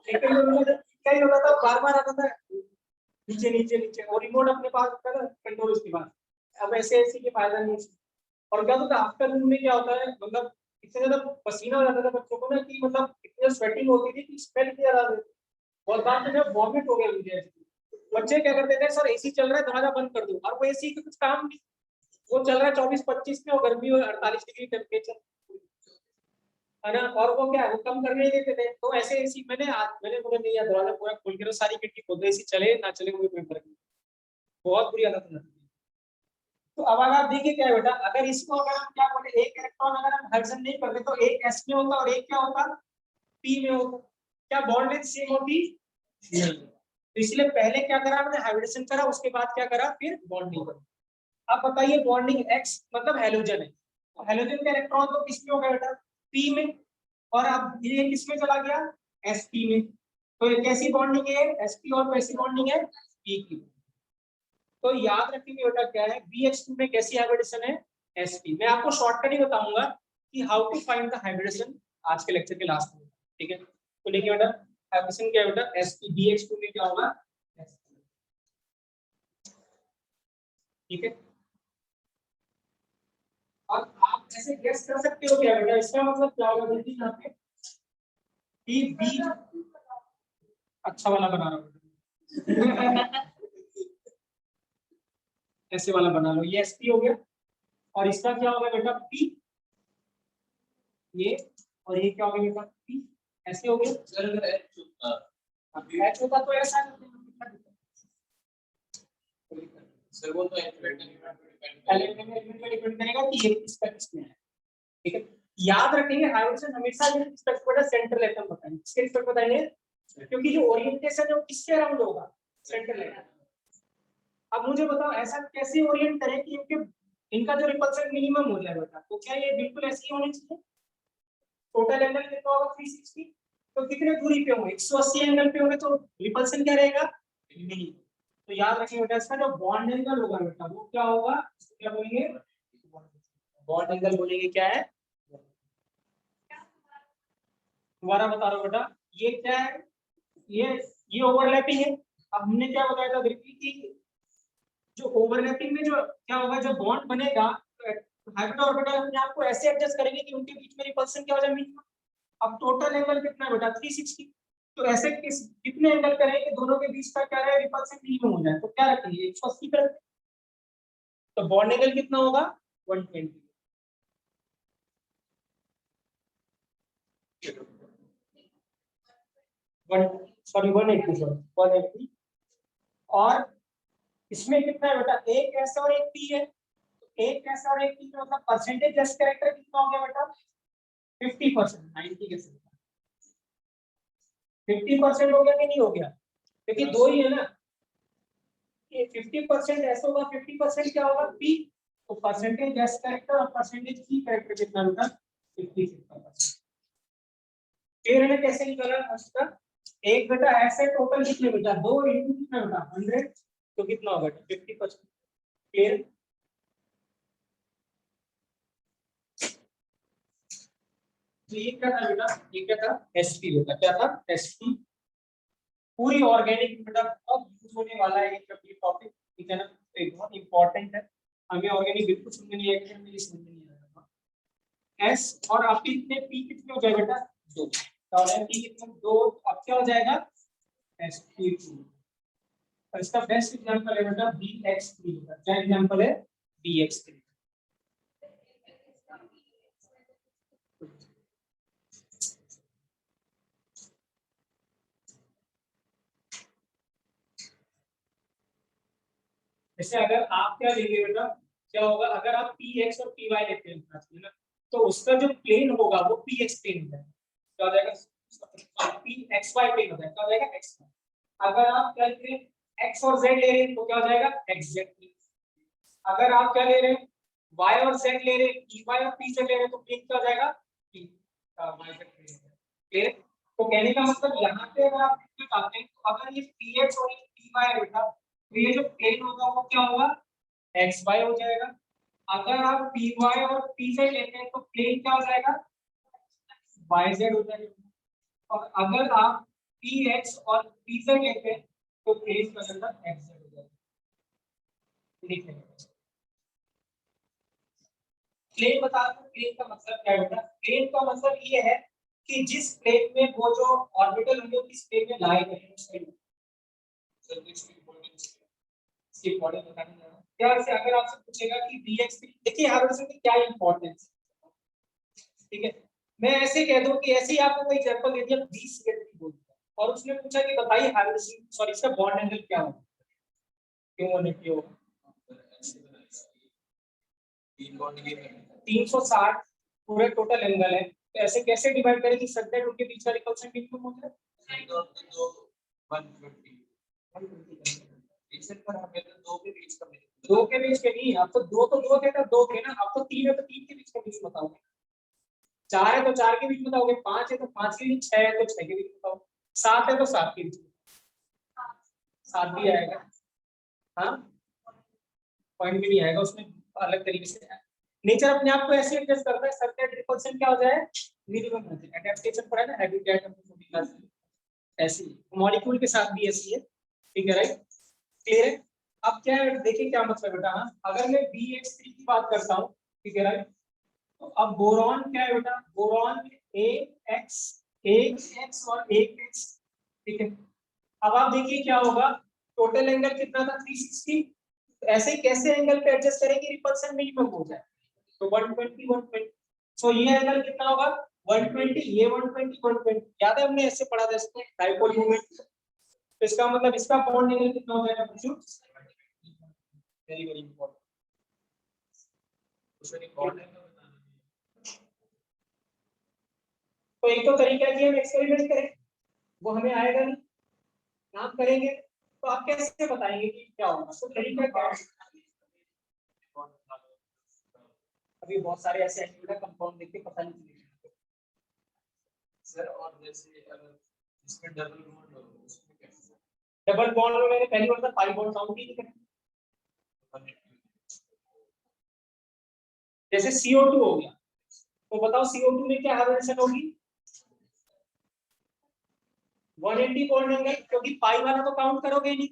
लेकिन उन्होंने क्या ही होता था, बार बार आता था नीचे नीचे नीचे, और रिमोट अपने पास होता था, कंट्रोल उसके पास। अब ऐसे एसी के फायदा नहीं है। और क्या होता था आफ्टरनून में, क्या होता है मतलब इतने ज्यादा पसीना हो जाता था बच्चों को ना, कि मतलब इतनी स्वेटिंग होती थी कि स्मेल भी आ रहा था, और बाद में जब वॉमिट हो गया मुझे। बच्चे क्या करते थे, सर एसी चल रहा है दरवाजा बंद कर दो, और वो एसी का कुछ काम नहीं, वो चल रहा है 24-25 में और गर्मी में 48 डिग्री टेम्परेचर, है ना, और वो क्या है, वो कम करने ही देते थे। तो ऐसे एसी मैंने बोला नहीं यार, दरवाजा पूरा खोल के तो सारी खिड़की खोल दो, एसी चले ना चले मुझे कोई फर्क नहीं। बहुत बुरी हालत है। तो अब अगर आप देखिए क्या है बेटा, अगर इसको अगर हम क्या बोले, एक इलेक्ट्रॉन अगर हम हर्जन नहीं करते तो एक एस में होता और एक क्या होता, पी में होता। क्या बॉन्ड लेंथ सेम होती? नहीं। तो इसलिए पहले क्या करा हमने, हाइब्रिडेशन करा, उसके बाद क्या करा, फिर बॉन्डिंग करा। अब बताइए बॉन्डिंग एक्स मतलब हेलोजन है, तो हेलोजन का इलेक्ट्रॉन तो किसमें होगा बेटा, पी में, और अब ये किसमें चला गया, sp में। तो ये कैसी बॉन्डिंग है, sp, और कैसी बॉन्डिंग है, p की। तो याद रखेंगे बेटा क्या है, BH2 में कैसी हाइब्रिडेशन है, sp। मैं आपको शॉर्टकट ही बताऊंगा कि how to find the hybridization आज के लेक्चर के लास्ट में, ठीक है। तो देखिए बेटा हाइब्रिडेशन क्या है बेटा, sp BH2 में क्या होगा, ठीक है। और आप ऐसे गेस कर सकते हो क्या बेटा, इसका मतलब क्या होगा, जल्दी यहाँ पे कि बी, अच्छा वाला बना रहा हूँ ऐसे वाला बना लो, ये sp हो गया, और इसका क्या होगा बेटा, p, ये, और ये क्या हो गया बेटा, p, ऐसे हो गया। H होता तो ऐसा, सर वो तो एलिमेंट में डिपेंड करेगा कि ये किसका किसमें है, ठीक है। याद रखेंगे हाइब्रिडेशन हमेशा ये रिस्पेक्ट को सेंट्रल एटम बताएंगे, किसके रिस्पेक्ट बताएंगे, क्योंकि जो ओरिएंटेशन है वो किसके अराउंड होगा, सेंट्रल एटम। अब मुझे बताओ ऐसा कैसे ओरिएंट करें कि इनके, इनका जो रिपल्सन मिनिमम हो जाए बेटा, तो क्या ये बिल्कुल ऐसे ही होनी चाहिए, टोटल एंगल कितना होगा 360, तो कितने दूरी पे होंगे, 180 एंगल पे होंगे, तो रिपल्सन क्या रहेगा, मिनिमम। तो याद रखिए बेटा इसका जो बॉन्ड एंगल होगा बेटा वो क्या होगा, क्या बोलेंगे, बॉन्ड एंगल बोलेंगे क्या है, दोबारा बता रहा हूं बेटा, ये क्या है, ये ये ओवरलैपिंग है। अब हमने क्या बताया था कि जो ओवरलैपिंग में जो क्या होगा, जो बॉन्ड बनेगा, हाइब्रिड ऑर्बिटल अपने आप को ऐसे एडजस्ट करेंगे कि उनके बीच में रिपल्सन क्या हो जाए, मिनिमम। अब टोटल एंगल कितना है बेटा, 360, तो ऐसे कितने एंगल करें कि दोनों के बीच का क्या रहे, रिपल्सन मिनिमम हो जाए, तो क्या रखेंगे, 180 पर। तो बॉन्ड एंगल कितना होगा, 120, सॉरी 180, सॉरी 180। और इसमें कितना है बेटा, एक ऐसा और एक पी है, तो एक ऐसा और एक पी का मतलब परसेंटेज जस्ट कैरेक्टर कितना हो गया बेटा, 50%, 90 के साथ 50% हो गया कि नहीं हो गया, क्योंकि दो ही है ना, ये 50% ऐसा होगा, 50% क्या होगा, पी, तो परसेंटेज जस्ट कैरेक्टर और परसेंटेज की कैरेक्टर कितना बेटा, 50%। फिर हमें कैसे निकाला उसका, एक बेटा ऐसे टोटल कितने बेटा, दो इंटू कितना बेटा 100, तो कितना होगा 50%। क्लियर। तो ये क्या था बेटा, ये क्या था, एसपी बेटा, क्या था, एसपी। पूरी ऑर्गेनिक बेटा बहुत यूज होने वाला है ये टॉपिक, ठीक है ना, तो ये बहुत इंपॉर्टेंट है। हमें ऑर्गेनिक बिल्कुल समझ नहीं आएगा, मेरी समझ नहीं आएगा। एस और आपके कितने पी कितने हो जाए बेटा, दो, क्या हो जाएगा, पी कितने, दो, अब क्या हो जाएगा, sp2। और इसका बेस्ट एग्जांपल है बेटा BX3, क्या एग्जांपल है, BX3। जैसे अगर आप क्या लेंगे बेटा, क्या होगा अगर आप PX और PY लेते हैं ना, तो उसका जो प्लेन होगा वो PX प्लेन होगा, क्या हो जाएगा, PXY प्लेन हो जाएगा, क्या हो जाएगा, XY। अगर आप क्या ले रहे हैं, X और Z ले रहे हैं तो क्या हो जाएगा, XZ प्लेन। अगर आप क्या ले रहे हैं, Y और Z ले रहे हैं, PY और PZ ले रहे हैं, तो प्लेन क्या हो जाएगा, YZ प्लेन। क्लियर। तो कहने का मतलब यहाँ पे अगर आप देखना चाहते हैं, तो अगर ये PX और ये PY है बेटा, तो ये जो प्लेन होगा वो क्या होगा, XY हो जाएगा। अगर आप PY और PZ लेते हैं तो प्लेन क्या हो जाएगा, YZ हो जाएगा। और अगर आप PX और PZ लेते हैं तो प्लेन क्या हो जाएगा, XZ हो जाएगा। ठीक है, प्लेन बता दो, प्लेन का मतलब क्या है बेटा, प्लेन का मतलब ये है कि जिस प्लेन में वो जो ऑर्बिटल होंगे किस प्लेन में लाई करेंगे उस प्लेन में। इसकी इम्पोर्टेंस बताने जा रहा हूं क्या, से अगर आपसे पूछेगा कि BX3, देखिए हाइब्रिडेशन की क्या इंपॉर्टेंस, ठीक है। मैं ऐसे कह दूं कि ऐसे ही आपको कोई एग्जांपल दे दिया 20 सिगरेट बोल दिया और उसने पूछा कि बताइए हाइब्रिडेशन सॉरी इसका बॉन्ड एंगल क्या होगा, क्यों होने की होगा 360 पूरा टोटल एंगल है, तो ऐसे कैसे डिवाइड करें कि सच दैट उनके बीच का रिपल्शन मिनिमम हो जाए। दो के बीच के नहीं, अब तो दो थे तो दो थे ना, अब तो तीन है तो तीन के बीच का बीच बताओगे, चार है तो चार के बीच बताओगे, पांच है तो पांच के बीच, छह है तो छह के बीच बताओ, सात है तो सात के बीच, सात भी आएगा। हाँ पॉइंट भी नहीं आएगा उसमें, अलग तरीके से नेचर अपने आप को ऐसे एडजस्ट करता है सब दैट रिपल्शन क्या हो जाए मिनिमम हो जाए। एडेप्टेशन पढ़ा है ना हैबिटेट अपनी क्लास में, ऐसे ही मॉलिक्यूल के साथ भी ऐसी है, ठीक है राइट, क्लियर है। अब क्या है देखिए क्या मतलब बेटा, हाँ अगर मैं BH3 की बात करता हूँ, ठीक है राइट, तो अब बोरॉन क्या है बेटा, बोरॉन एक एक्स और एक एक्स, ठीक है। अब आप देखिए क्या होगा, टोटल एंगल कितना था 360, तो ऐसे कैसे एंगल पे एडजस्ट करेंगे रिपल्सन मिनिमम हो जाए, तो 120 120, सो ये एंगल कितना होगा 120, ये 120 120, याद है हमने ऐसे पढ़ा था इसको डाइपोल मोमेंट, तो इसका मतलब इसका बॉन्ड एंगल कितना हो जाएगा बच्चों, वेरी वेरी इंपॉर्टेंट, तो एक तो तरीका है कि हम एक्सपेरिमेंट करें, वो हमें आएगा नहीं, काम करेंगे तो आप कैसे बताएंगे कि क्या होगा, तो तरीका क्या है, अभी बहुत सारे ऐसे एक्टिविटी कंपाउंड देख के पता नहीं चलेगा सर। और जैसे अगर इसमें डबल बॉन्ड हो उसमें कैसे, डबल बॉन्ड में मैंने पहली बार था पाई बॉन्ड काउंट ही नहीं करना, जैसे CO2 हो गया, तो बताओ CO2 में क्या हाइब्रिडेशन होगी 180 बॉन्ड एंगल, क्योंकि पाई वाला तो काउंट करोगे नहीं,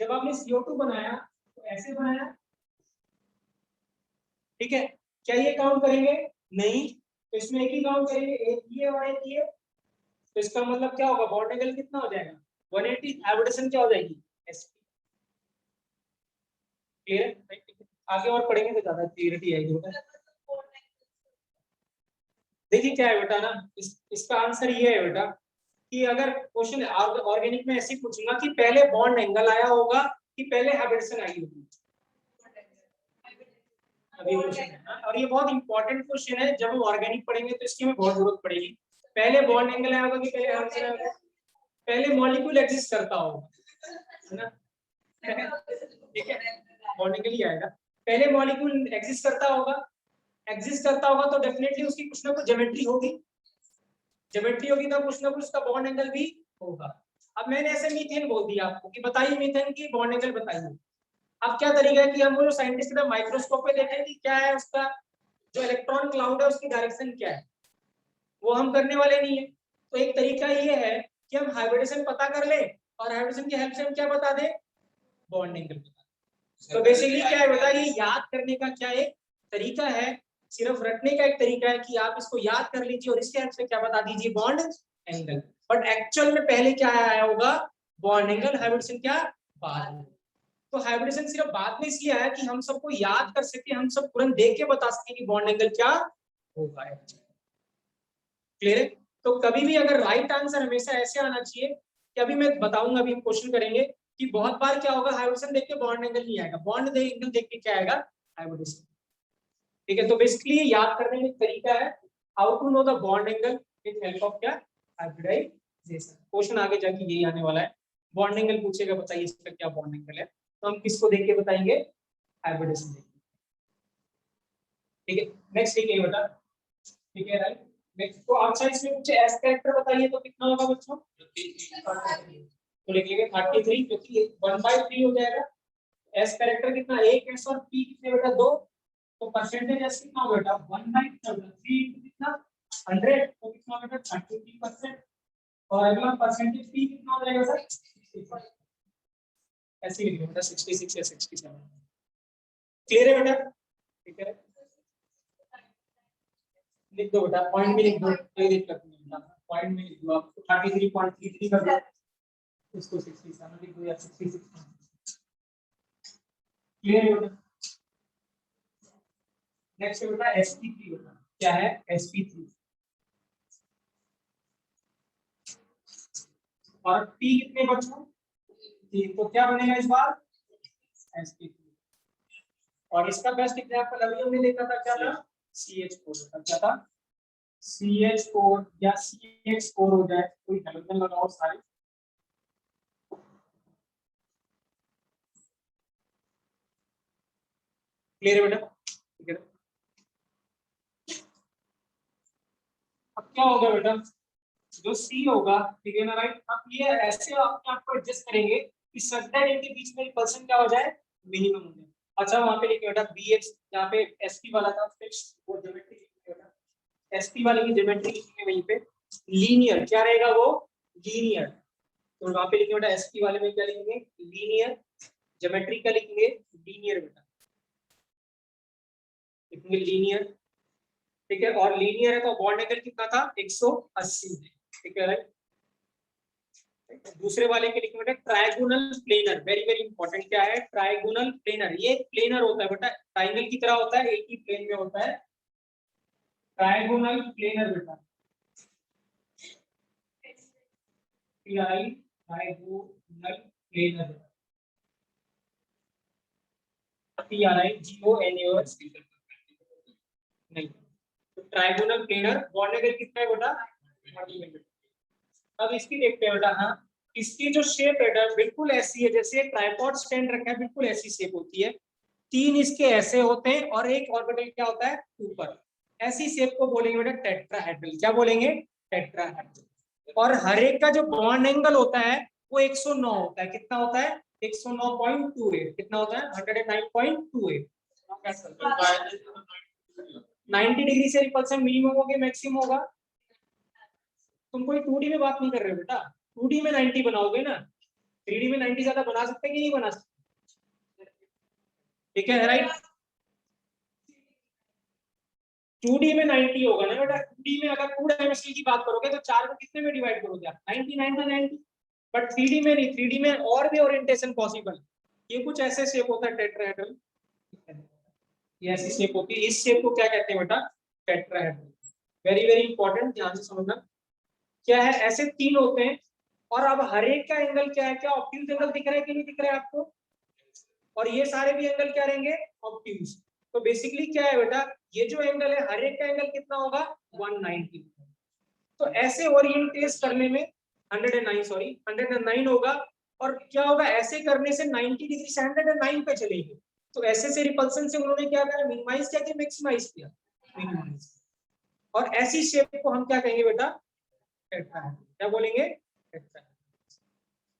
जब आपने CO2 बनाया तो ऐसे बनाया, ठीक है, क्या ये काउंट करेंगे नहीं, तो इसमें एक ही काउंट करेंगे, एक ये और एक ये, तो इसका मतलब क्या होगा बॉन्ड एंगल कितना हो जाएगा 180, हाइब्रिडेशन क्या हो जाएगी SP, क्लियर है, आगे और पढ़ेंगे तो ज्यादा क्लियरिटी आएगी बेटा। देखिए क्या है बेटा ना, इसका आंसर ये है बेटा कि अगर क्वेश्चन ऑर्गेनिक में ऐसे पूछूंगा कि पहले बॉन्ड एंगल आया होगा कि पहले हाइब्रिडेशन आई होगी, अभी क्वेश्चन है ना, और ये बहुत इंपॉर्टेंट क्वेश्चन है, जब हम ऑर्गेनिक पढ़ेंगे तो इसकी हमें बहुत जरूरत पड़ेगी, पहले बॉन्ड एंगल आया होगा कि पहले हाइब्रिडेशन आया होगा, पहले मॉलिक्यूल एग्जिस्ट करता होगा, है ना, ठीक है, बॉन्ड एंगल ही आएगा, पहले मॉलिक्यूल एग्जिस्ट करता होगा, एग्जिस्ट करता होगा तो डेफिनेटली उसकी कुछ ना कुछ ज्योमेट्री होगी, ज्योमेट्री होगी तो कुछ ना कुछ उसका बॉन्ड एंगल भी होगा। अब मैंने ऐसे मीथेन बोल दिया आपको कि बताइए मीथेन की बॉन्ड एंगल बताइए, अब क्या तरीका है कि हम वो साइंटिस्ट का माइक्रोस्कोप पे देखें कि क्या है उसका जो इलेक्ट्रॉन क्लाउड है उसकी डायरेक्शन क्या है, वो हम करने वाले नहीं है, तो एक तरीका ये है कि हम हाइब्रिडेशन पता कर ले और हाइब्रिडेशन की हेल्प से हम क्या बता दें बॉन्ड एंगल बता दें। तो बेसिकली क्या है बेटा, ये याद करने का क्या एक तरीका है, सिर्फ रटने का एक तरीका है कि आप इसको याद कर लीजिए और इसके हेल्प से क्या बता दीजिए बॉन्ड एंगल, बट एक्चुअल में पहले क्या आया होगा बॉन्ड एंगल, हाइब्रिडेशन क्या बाद में, तो हाइब्रिडेशन सिर्फ बाद में इसलिए आया कि हम सबको याद कर सके, हम सब तुरंत देख के बता सके कि बॉन्ड एंगल क्या होगा, क्लियर है। तो कभी भी अगर राइट आंसर हमेशा ऐसे आना चाहिए कि अभी मैं बताऊंगा, अभी हम क्वेश्चन करेंगे कि बहुत बार क्या होगा हाइब्रिडेशन देख के बॉन्ड एंगल नहीं आएगा, बॉन्ड एंगल देख के क्या आएगा हाइब्रिडेशन, ठीक है। तो बेसिकली याद करने का तरीका है how to know the bond angle with help of क्या हाइब्रिडाइजेशन, क्वेश्चन आगे जाके यही आने वाला है, बॉन्ड एंगल पूछेगा बताइए इसका क्या बॉन्ड एंगल है, तो हम किसको देख के बताएंगे हाइब्रिडेशन देख के, ठीक है। नेक्स्ट ठीक है बेटा, ठीक है राइट, नेक्स्ट तो अच्छा इसमें मुझे एस कैरेक्टर बताइए तो कितना होगा बच्चों, तो लिख लेंगे 33 क्योंकि 1/3 हो जाएगा, एस कैरेक्टर कितना एक एस और पी कितने बेटा दो, तो परसेंटेज एस कितना होगा बेटा 1/3 कितना 100, तो कितना बेटा 33%, और अगला परसेंटेज पी कितना हो जाएगा सर 65, ऐसे ही लिख बेटा 66 या 67, क्लियर है बेटा, ठीक है लिख दो बेटा, पॉइंट में लिख दो, कोई दिक्कत नहीं है, पॉइंट में लिख दो आप 33.33 कर दो, इसको 67 लिख दो या 66, क्लियर है बेटा। नेक्स्ट बेटा sp3 बेटा, क्या है sp3, और P कितने बच्चों 3, तो क्या बनेगा इस बार sp3। और इसका बेस्ट एग्जांपल अभी हमने देखा था क्या था CH4 क्या था CH4 या CH4 हो जाए, कोई हेलोजन लगाओ सारे। क्लियर है बेटा, ठीक है। अब क्या होगा बेटा, जो C होगा, ठीक है ना, राइट। अब ये ऐसे अपने आप को एडजस्ट करेंगे कि सच दैट इनके बीच में रिपल्सन क्या हो जाए, मिनिमम हो जाए। अच्छा वहां पे लिखे बेटा BH, जहाँ पे SP वाला था फिक्स, वो ज्योमेट्री लिखेंगे बेटा, SP वाले की ज्योमेट्री लिखेंगे वहीं पे। लीनियर क्या रहेगा वो, लीनियर, तो वहां पे लिखेंगे बेटा SP वाले में क्या लिखेंगे, लीनियर। ज्योमेट्री क्या लिखेंगे, लीनियर बेटा, लिखेंगे लीनियर, ठीक है। और लीनियर है तो बॉन्ड एंगल कितना था 180, ठीक है राइट। दूसरे वाले के लिखे बेटा trigonal planar, very very important, क्या है ट्रायगोनल प्लेनर, ये प्लेनर होता है बेटा, ट्रायंगल की तरह होता है, एक ही प्लेन में होता है, ट्रायगोनल प्लेनर बेटा, ट्रायगोनल प्लेनर, TRIGONALS नहीं, तो ट्रायगोनल प्लेनर, बॉन्ड एंगल कितना है बेटा 40। अब इसकी देखते हैं बेटा, हाँ इसकी जो शेप है बेटा बिल्कुल ऐसी है जैसे ट्राइपॉड स्टैंड रखा है, बिल्कुल ऐसी शेप होती है। 3 इसके ऐसे होते हैं और एक ऑर्बिटल क्या होता है ऊपर, ऐसी शेप को बोलेंगे बेटा टेट्राहेड्रल, क्या बोलेंगे टेट्राहेड्रल। और हर एक का जो बॉन्ड एंगल होता है वो 109 होता है, कितना होता है 109.28, कितना होता है 109.28। 90 डिग्री से रिपल्सन मिनिमम होगा मैक्सिमम होगा, तुम कोई 2D में बात नहीं कर रहे हो बेटा, 2D में 90 बनाओगे ना, 3D में 90 ज्यादा बना सकते हैं कि नहीं बना सकते, ठीक है राइट। 2D में 90 होगा ना बेटा, 2D में अगर 2 डायमेंशनल की बात करोगे तो 4 को कितने में डिवाइड करोगे आप 90 90 90, बट 3D में नहीं, 3D में और भी ओरिएंटेशन पॉसिबल, ये कुछ ऐसे शेप होता है टेट्राहेड्रल, ये ऐसी शेप होती है, इस शेप को क्या कहते हैं बेटा टेट्राहेड्रल, वेरी वेरी इंपॉर्टेंट, ध्यान से समझना। क्या है, ऐसे 3 होते हैं और अब हर एक का एंगल क्या है, क्या ऑब्ट्यूज एंगल दिख रहा है कि नहीं दिख रहा है आपको, और ये सारे भी एंगल क्या रहेंगे ऑब्ट्यूज। तो बेसिकली क्या है बेटा, ये जो एंगल है हर एक का एंगल कितना होगा 190, तो ऐसे ओरिएंटेट करने में 109 होगा, और क्या होगा ऐसे करने से 90 डिग्री से 109 पे चलेगी, तो ऐसे से रिपल्सन से उन्होंने क्या करा, मिनिमाइज किया कि मैक्सिमाइज किया, मिनिमाइज। और ऐसी शेप को हम क्या कहेंगे बेटा टेट्राहेड्रल, क्या बोलेंगे टेट्राहेड्रल।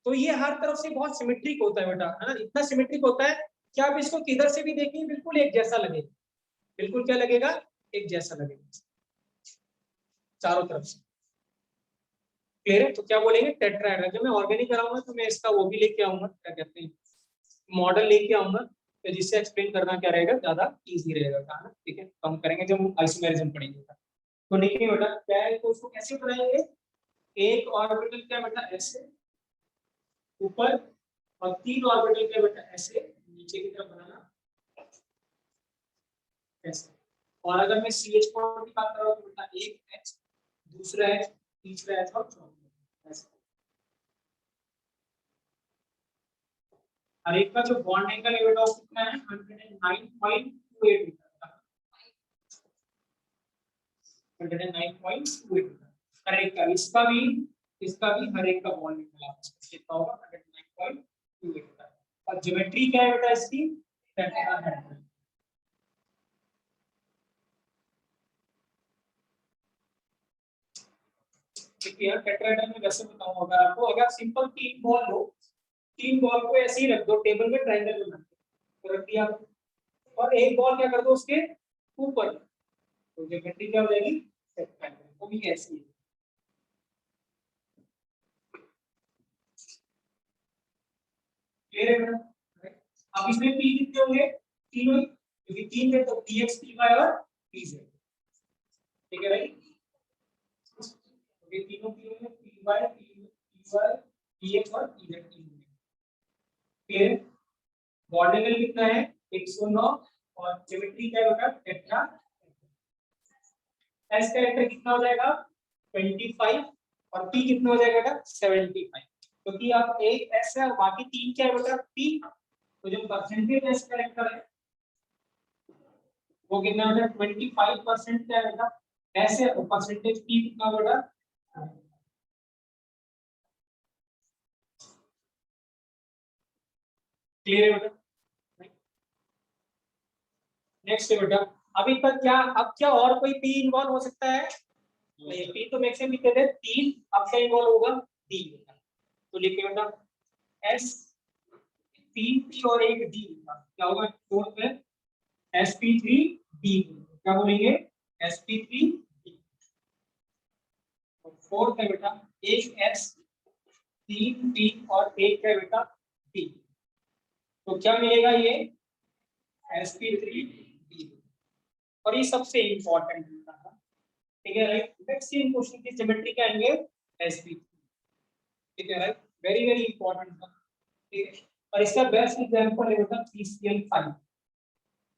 तो ये हर तरफ से बहुत सिमेट्रिक होता है बेटा, है ना, इतना सिमेट्रिक होता है कि आप इसको किधर से भी देखेंगे बिल्कुल एक जैसा लगेगा, बिल्कुल क्या लगेगा एक जैसा लगेगा चारों तरफ से, क्लियर है। तो क्या बोलेंगे टेट्राहेड्रल। जब मैं ऑर्गेनिक कराऊंगा तो मैं इसका वो भी लेके आऊंगा, क्या कहते हैं मॉडल लेके आऊंगा, तो जिससे एक्सप्लेन करना क्या रहेगा ज्यादा इजी रहेगा, है ना, ठीक है। तो हम करेंगे जब हम आइसोमेरिज्म पढ़ेंगे। तो देखिए बेटा क्या है, तो उसको कैसे बनाएंगे, एक ऑर्बिटल क्या बेटा ऐसे ऊपर, और 3 ऑर्बिटल क्या बेटा ऐसे नीचे की तरफ बनाना, ऐसे। और अगर मैं CH4 की बात करूं तो बेटा एक H, दूसरा H, तीसरा H और चौथा ऐसे। हर एक का जो बॉन्ड एंगल है बेटा वो कितना है 109.28 मीटर, 109.28 हर एक का, इसका भी हर एक का बॉन्ड एंगल आपस में कितना होगा 109.28। और ज्योमेट्री क्या है बेटा इसकी टेट्राहेड्रल। यार टेट्राहेड्रल में वैसे बताऊं, अगर आपको अगर सिंपल 3 बॉल हो, 3 बॉल को ऐसे ही रख दो टेबल पे, ट्रायंगल बना के रख दिया, और एक बॉल क्या कर दो उसके ऊपर, तो ज्योमेट्री क्या हो जाएगी टेट्राहेड्रल, वो भी ऐसी है, क्लियर है बेटा। अब इसमें p कितने होंगे, तीनों ही, क्योंकि 3 है तो px py और pz, ठीक है भाई, तो ये तीनों की होंगे py py px और pz, क्लियर है। बॉन्ड एंगल कितना है 109, और ज्योमेट्री क्या होगा टेट्रा, एस का वेक्टर कितना हो जाएगा 25, और p कितना हो जाएगा बेटा 75, क्योंकि अब एक एस है और बाकी तीन क्या है बेटा पी, तो जो परसेंटेज एस कैरेक्टर है वो कितना बेटा 25% क्या है बेटा एस है, और परसेंटेज पी कितना बेटा क्लियर है बेटा। नेक्स्ट है बेटा अभी तक क्या, अब क्या और कोई पी इन्वॉल्व हो सकता है नहीं, पी तो मैक्सिमम लिखते थे तीन, अब क्या इन्वॉल्व होगा डी, तो लिखिए बेटा एस तीन पी और एक डी, क्या होगा फोर्थ में sp3 डी, क्या बोलेंगे sp3 डी, फोर्थ है बेटा एक एस तीन पी और एक है बेटा डी, तो क्या मिलेगा ये sp3 डी, और ये सबसे इंपॉर्टेंट होता है, ठीक है राइट। मैक्सिमम क्वेश्चन की ज्योमेट्री के आएंगे sp, ठीक है राइट, वेरी वेरी इंपॉर्टेंट था, ठीक है। और इसका बेस्ट एग्जांपल है बेटा PCl5,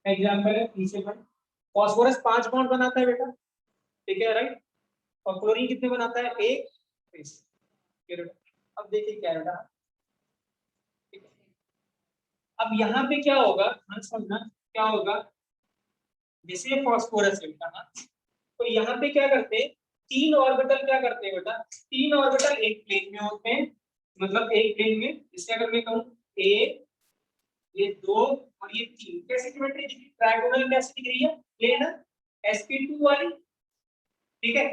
एग्जांपल है PCl5, फास्फोरस 5 बॉन्ड बनाता है बेटा, ठीक है राइट, और क्लोरीन कितने बनाता है एक, ठीक है। अब देखिए क्या है बेटा, अब यहाँ पे क्या होगा समझना क्या होगा, जैसे फास्फोरस है बेटा, तो यहाँ पे क्या करते हैं तीन ऑर्बिटल क्या करते हैं बेटा, तीन ऑर्बिटल एक प्लेन में होते हैं, मतलब एक प्लेन में, जैसे अगर मैं कहूँ ए, ये दो और ये तीन, कैसे ज्योमेट्री दिख रही है ट्रायंगुलर कैसे दिख रही है प्लेन sp2 वाली, ठीक है।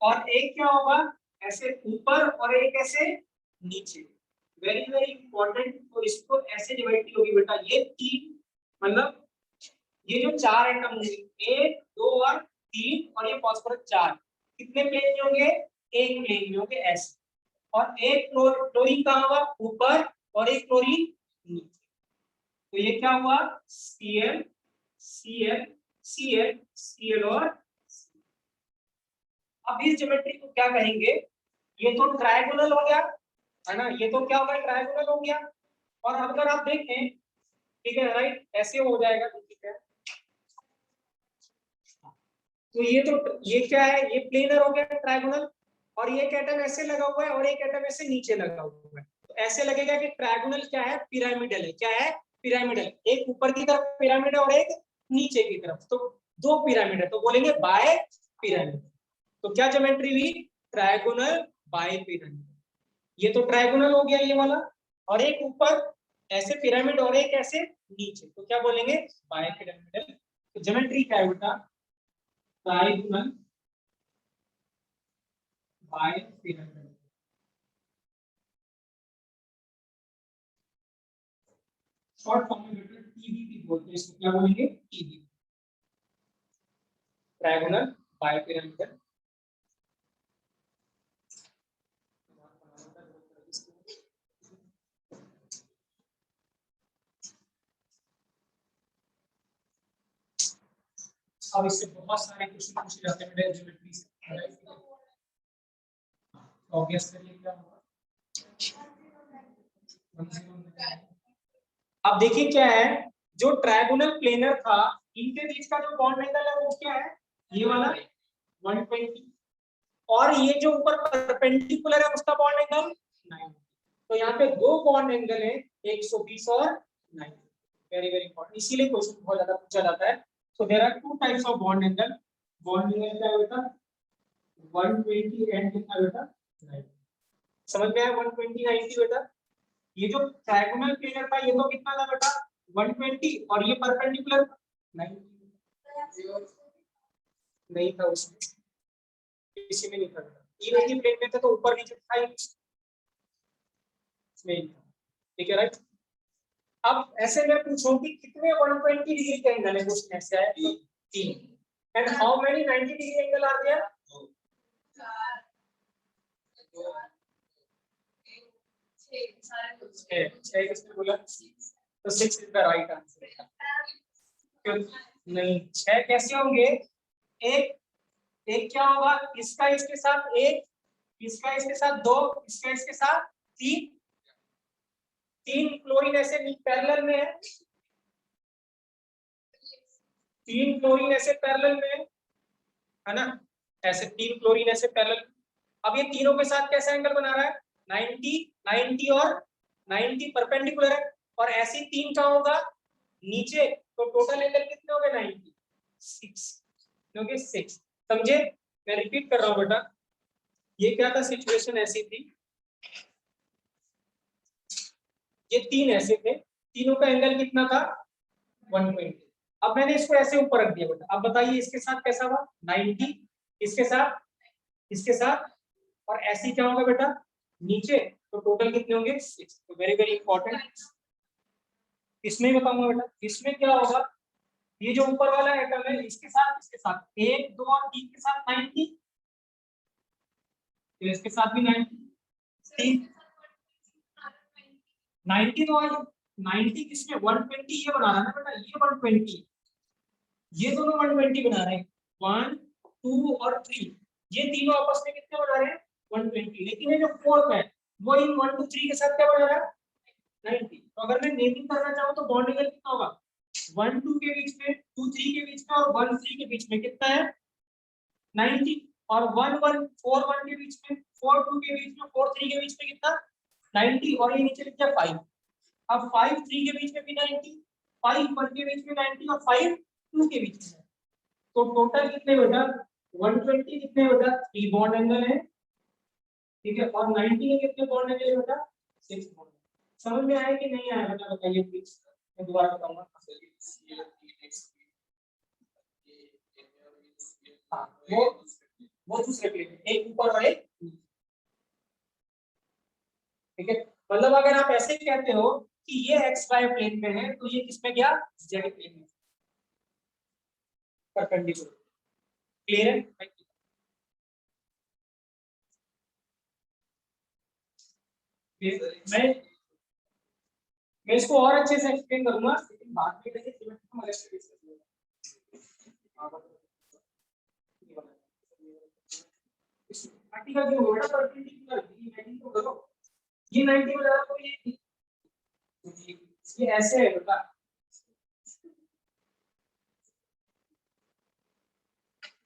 और एक क्या होगा ऐसे ऊपर और एक ऐसे नीचे, वेरी वेरी इंपॉर्टेंट, तो इसको ऐसे ज्योमेट्री होगी बेटा, ये तीन मतलब ये जो चार एटम होंगे एक दो और तीन, और ये फास्फोरस चार, कितने प्लेन में होंगे एक प्लेन में होंगे ऐसे, और एक क्लोरीन कहाँ होगा ऊपर और एक क्लोरीन नीचे, तो ये क्या हुआ Cl Cl Cl Cl और अब इस ज्योमेट्री को क्या कहेंगे, ये तो ट्रायंगुलर हो गया है ना, ये तो क्या होगा ट्रायंगुलर हो गया, और अगर आप देखें ठीक है राइट ऐसे हो जाएगा, ठीक है, तो ये क्या है ये प्लेनर हो गया ट्रायंगुलर, और ये एक एटम ऐसे लगा हुआ है और एक एटम ऐसे नीचे लगा हुआ है, तो ऐसे लगेगा कि ट्रायंगुलर क्या है पिरामिडल है, क्या है पिरामिडल, एक ऊपर की तरफ पिरामिड है और एक नीचे की तरफ, तो दो पिरामिड है तो बोलेंगे बाय पिरामिड, तो क्या ज्योमेट्री हुई ट्रायंगुलर बाय पिरामिड, ये तो ट्रायंगुलर हो गया ये वाला, और एक ऊपर ऐसे पिरामिड और एक ऐसे नीचे, तो क्या बोलेंगे बाय पिरामिडल, तो ज्योमेट्री क्या है बेटा triangular bipyramid, short form में बेटा टीबीपी बोलते हैं इसको, क्या बोलेंगे टीबी, ट्रायंगुलर बाय पिरामिडल, अब इससे बहुत सारे क्वेश्चन पूछे जाते हैं मेरे ज्योमेट्री से, ऑब्वियस करिए क्या होगा, अब देखिए क्या है जो ट्रायंगुलर प्लेनर था इनके बीच का जो बॉन्ड एंगल है वो क्या है ये वाला 120, और ये जो ऊपर परपेंडिकुलर है उसका बॉन्ड एंगल 9, तो यहाँ पे दो बॉन्ड एंगल है 120 और 9, वेरी वेरी इंपॉर्टेंट, इसीलिए क्वेश्चन बहुत ज्यादा पूछा जाता है, so there are two types of bond angle, bond angle क्या है बेटा 120 एंड कितना बेटा 9, समझ में आया 120 90 बेटा, ये जो ट्रायंगुलर प्लेनर था ये तो कितना था बेटा 120 और ये परपेंडिकुलर 90 नहीं था उसमें, किसी में नहीं था, ये नहीं प्लेन में था तो ऊपर नीचे था इसमें, ठीक है राइट। अब ऐसे में पूछो कि कितने 120 डिग्री के एंगल है, क्वेश्चन ऐसे है तीन, and how many 90 degree angle are there, छह किसने बोला, तो 6 इज द राइट आंसर, नहीं 6 कैसे होंगे, एक एक क्या होगा इसका इसके साथ एक, इसका इसके साथ दो, इसका इसके साथ तीन, तीन क्लोरीन ऐसे पैरेलल में है, तीन क्लोरीन ऐसे पैरेलल में है ना, ऐसे तीन क्लोरीन ऐसे पैरेलल, अब ये तीनों के साथ कैसा एंगल बना रहा है 90 90 और 90 परपेंडिकुलर है, और ऐसे तीन का होगा नीचे, तो टोटल एंगल कितने हो गए 96 क्योंकि 6। समझे? मैं रिपीट कर रहा हूं बेटा, ये क्या था, सिचुएशन ऐसी थी, ये तीन ऐसे थे, तीनों का एंगल कितना था 120। अब मैंने इसको ऐसे ऊपर रख दिया बेटा, अब बताइए इसके साथ कैसा हुआ 90, इसके साथ, इसके साथ, और ऐसे क्या होगा बेटा नीचे, तो टोटल कितने होंगे 6। तो वेरी वेरी इंपॉर्टेंट, इसमें बताऊंगा बेटा, इसमें क्या होगा, ये जो ऊपर वाला एटम है इसके साथ, इसके साथ 1 2 और 3 के साथ 90, तो इसके साथ भी 90, 90 तो आज 90 किसमें 120 ये बना रहा है ना बेटा, ये 120, ये दोनों 120 बना रहे हैं, 1 2 और 3, ये तीनों आपस में कितने बना रहे हैं 120, लेकिन ये जो फोर्थ है वो इन 1 2 3 के साथ क्या बना रहा है 90। तो अगर मैं नेमिंग करना चाहूं तो बॉन्ड एंगल कितना होगा 1 2 के बीच में, 2 3 के बीच में, और 1 3 के बीच में कितना है 90, और 1 1 4 1 के बीच में, 4 2 के बीच में, 4 3 के बीच में कितना 90, और ये नीचे लिख दिया 5। अब 5 3 के बीच में भी 90, 5 1 के बीच में 90, और 5 2 के बीच में, तो टोटल कितने बेटा 120 कितने बेटा 3 बॉन्ड एंगल है, ठीक है, और 90 के कितने बॉन्ड एंगल है बेटा 6 बॉन्ड। समझ में आया कि नहीं आया बेटा, बताइए प्लीज, मैं दोबारा बताऊंगा। हाँ, वो दूसरे प्लेन, एक ऊपर और एक, ठीक है, मतलब अगर आप ऐसे कहते हो कि ये एक्स वाई प्लेन में है, तो ये किसमें गया जेड प्लेन में, परपेंडिकुलर। क्लियर है? मैं इसको और अच्छे से एक्सप्लेन करूंगा, लेकिन बाद में देखिए सिमेट्री हम अलग से डिस्कस करेंगे। प्रैक्टिकल जो होगा परपेंडिकुलर, इमेजिन तो करो, ये 90 हो जाएगा, तो ये ऐसे है बेटा,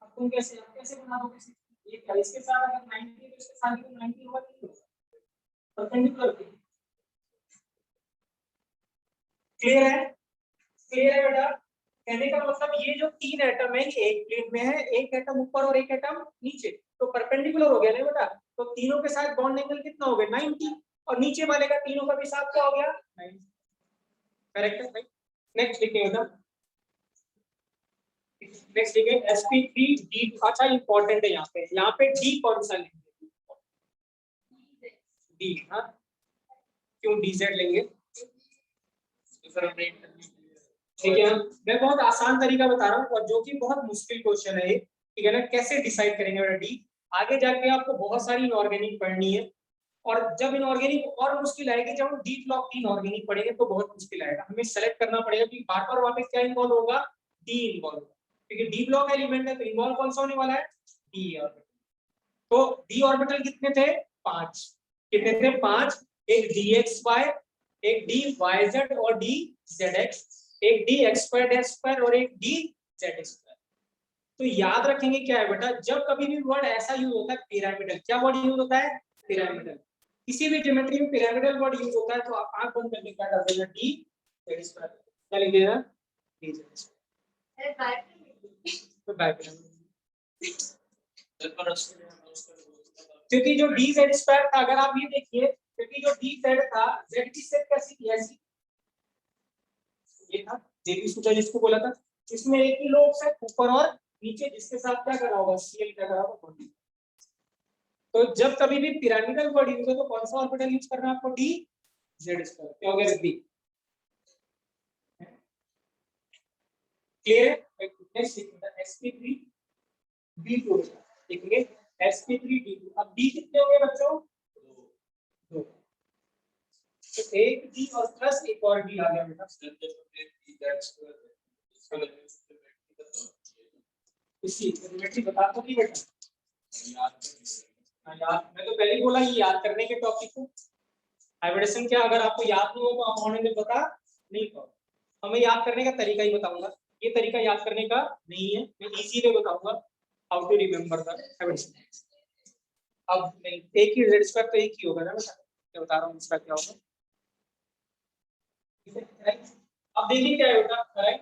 अब तुम कैसे बना दोगे, ये क्या इसके साथ अगर 90 है तो इसके साथ भी 90 होगा, नहीं परपेंडिकुलर। क्लियर है? क्लियर है बेटा? कहने का मतलब ये जो तीन एटम है ये एक प्लेन में है, एक एटम ऊपर और एक एटम नीचे, तो परपेंडिकुलर हो गया ना बेटा, तो तीनों के साथ बॉन्ड एंगल कितना हो गया 90, और नीचे वाले का तीनों का भी साथ क्या हो गया 90। करेक्ट है भाई? नेक्स्ट लिखेंगे बेटा, नेक्स्ट लिखेंगे sp3d। अच्छा इंपॉर्टेंट है यहाँ पे d कौन सा लेंगे, d, हाँ क्यों dz लेंगे, ठीक है। मैं बहुत आसान तरीका बता रहा हूँ, और जो कि बहुत मुश्किल क्वेश्चन है ये, ठीक है ना, कैसे डिसाइड करेंगे बेटा डी, आगे जाके आपको बहुत सारी इनऑर्गेनिक पढ़नी है, और जब इनऑर्गेनिक और मुश्किल आएगी, जब हम डी ब्लॉक की इनऑर्गेनिक पढ़ेंगे तो बहुत मुश्किल आएगा, हमें सेलेक्ट करना पड़ेगा कि बार बार वहां पे क्या इन्वॉल्व होगा, डी इन्वॉल्व होगा, क्योंकि डी ब्लॉक एलिमेंट है, तो इन्वॉल्व कौन सा होने वाला है डी ऑर्बिटल। तो डी ऑर्बिटल कितने थे 5, कितने थे 5, एक डी एक्स वाई, एक डी वाई जेड और डी जेड एक्स, एक D x square dash square और एक डी जेड स्क्वायर। तो याद रखेंगे क्या है बेटा, जब कभी भी वर्ड ऐसा यूज होता है पिरामिडल, क्या वर्ड यूज होता है पिरामिडल, किसी भी ज्योमेट्री में पिरामिडल वर्ड यूज होता है, तो आप आंख बंद करके क्या कर देना डी जेड स्क्वायर, क्या लिख देना डी जेड स्क्वायर, तो बायपिरामिडल। क्योंकि जो डी जेड स्क्वायर था, अगर आप ये देखिए, क्योंकि जो डी जेड था, जेड की शेप कैसी थी, ऐसी, ये था जेबी सूत्र जिसको बोला था, इसमें एक ही लोब से ऊपर और नीचे, जिसके साथ क्या करा होगा सीएल क्या करा होगा। तो जब कभी भी पिरामिडल वर्ड यूज हो तो कौन सा ऑर्बिटल यूज करना है आपको डी जेड स्क्वायर, क्या हो गया बी। क्लियर है? नेक्स्ट sp3 d2 लिखेंगे, sp3 d2। अब d कितने हो गए बच्चों 2, तो एक डी और प्लस एक और डी आ गया बेटा, इसी ज्योमेट्री बता दो कि बेटा याद, मैं तो पहले ही बोला ये याद करने के टॉपिक को, हाइब्रिडेशन क्या, अगर आपको याद नहीं हो तो आप ऑनलाइन में बता नहीं पाओ, हमें याद करने का तरीका ही बताऊंगा, ये तरीका याद करने का नहीं है, मैं इजी वे बताऊंगा how to remember the hybridization. अब नहीं, एक ही z स्क्वायर तो एक ही होगा ना बेटा, मैं बता रहा हूँ इसका क्या होगा। अब देखिए क्या होगा, राइट।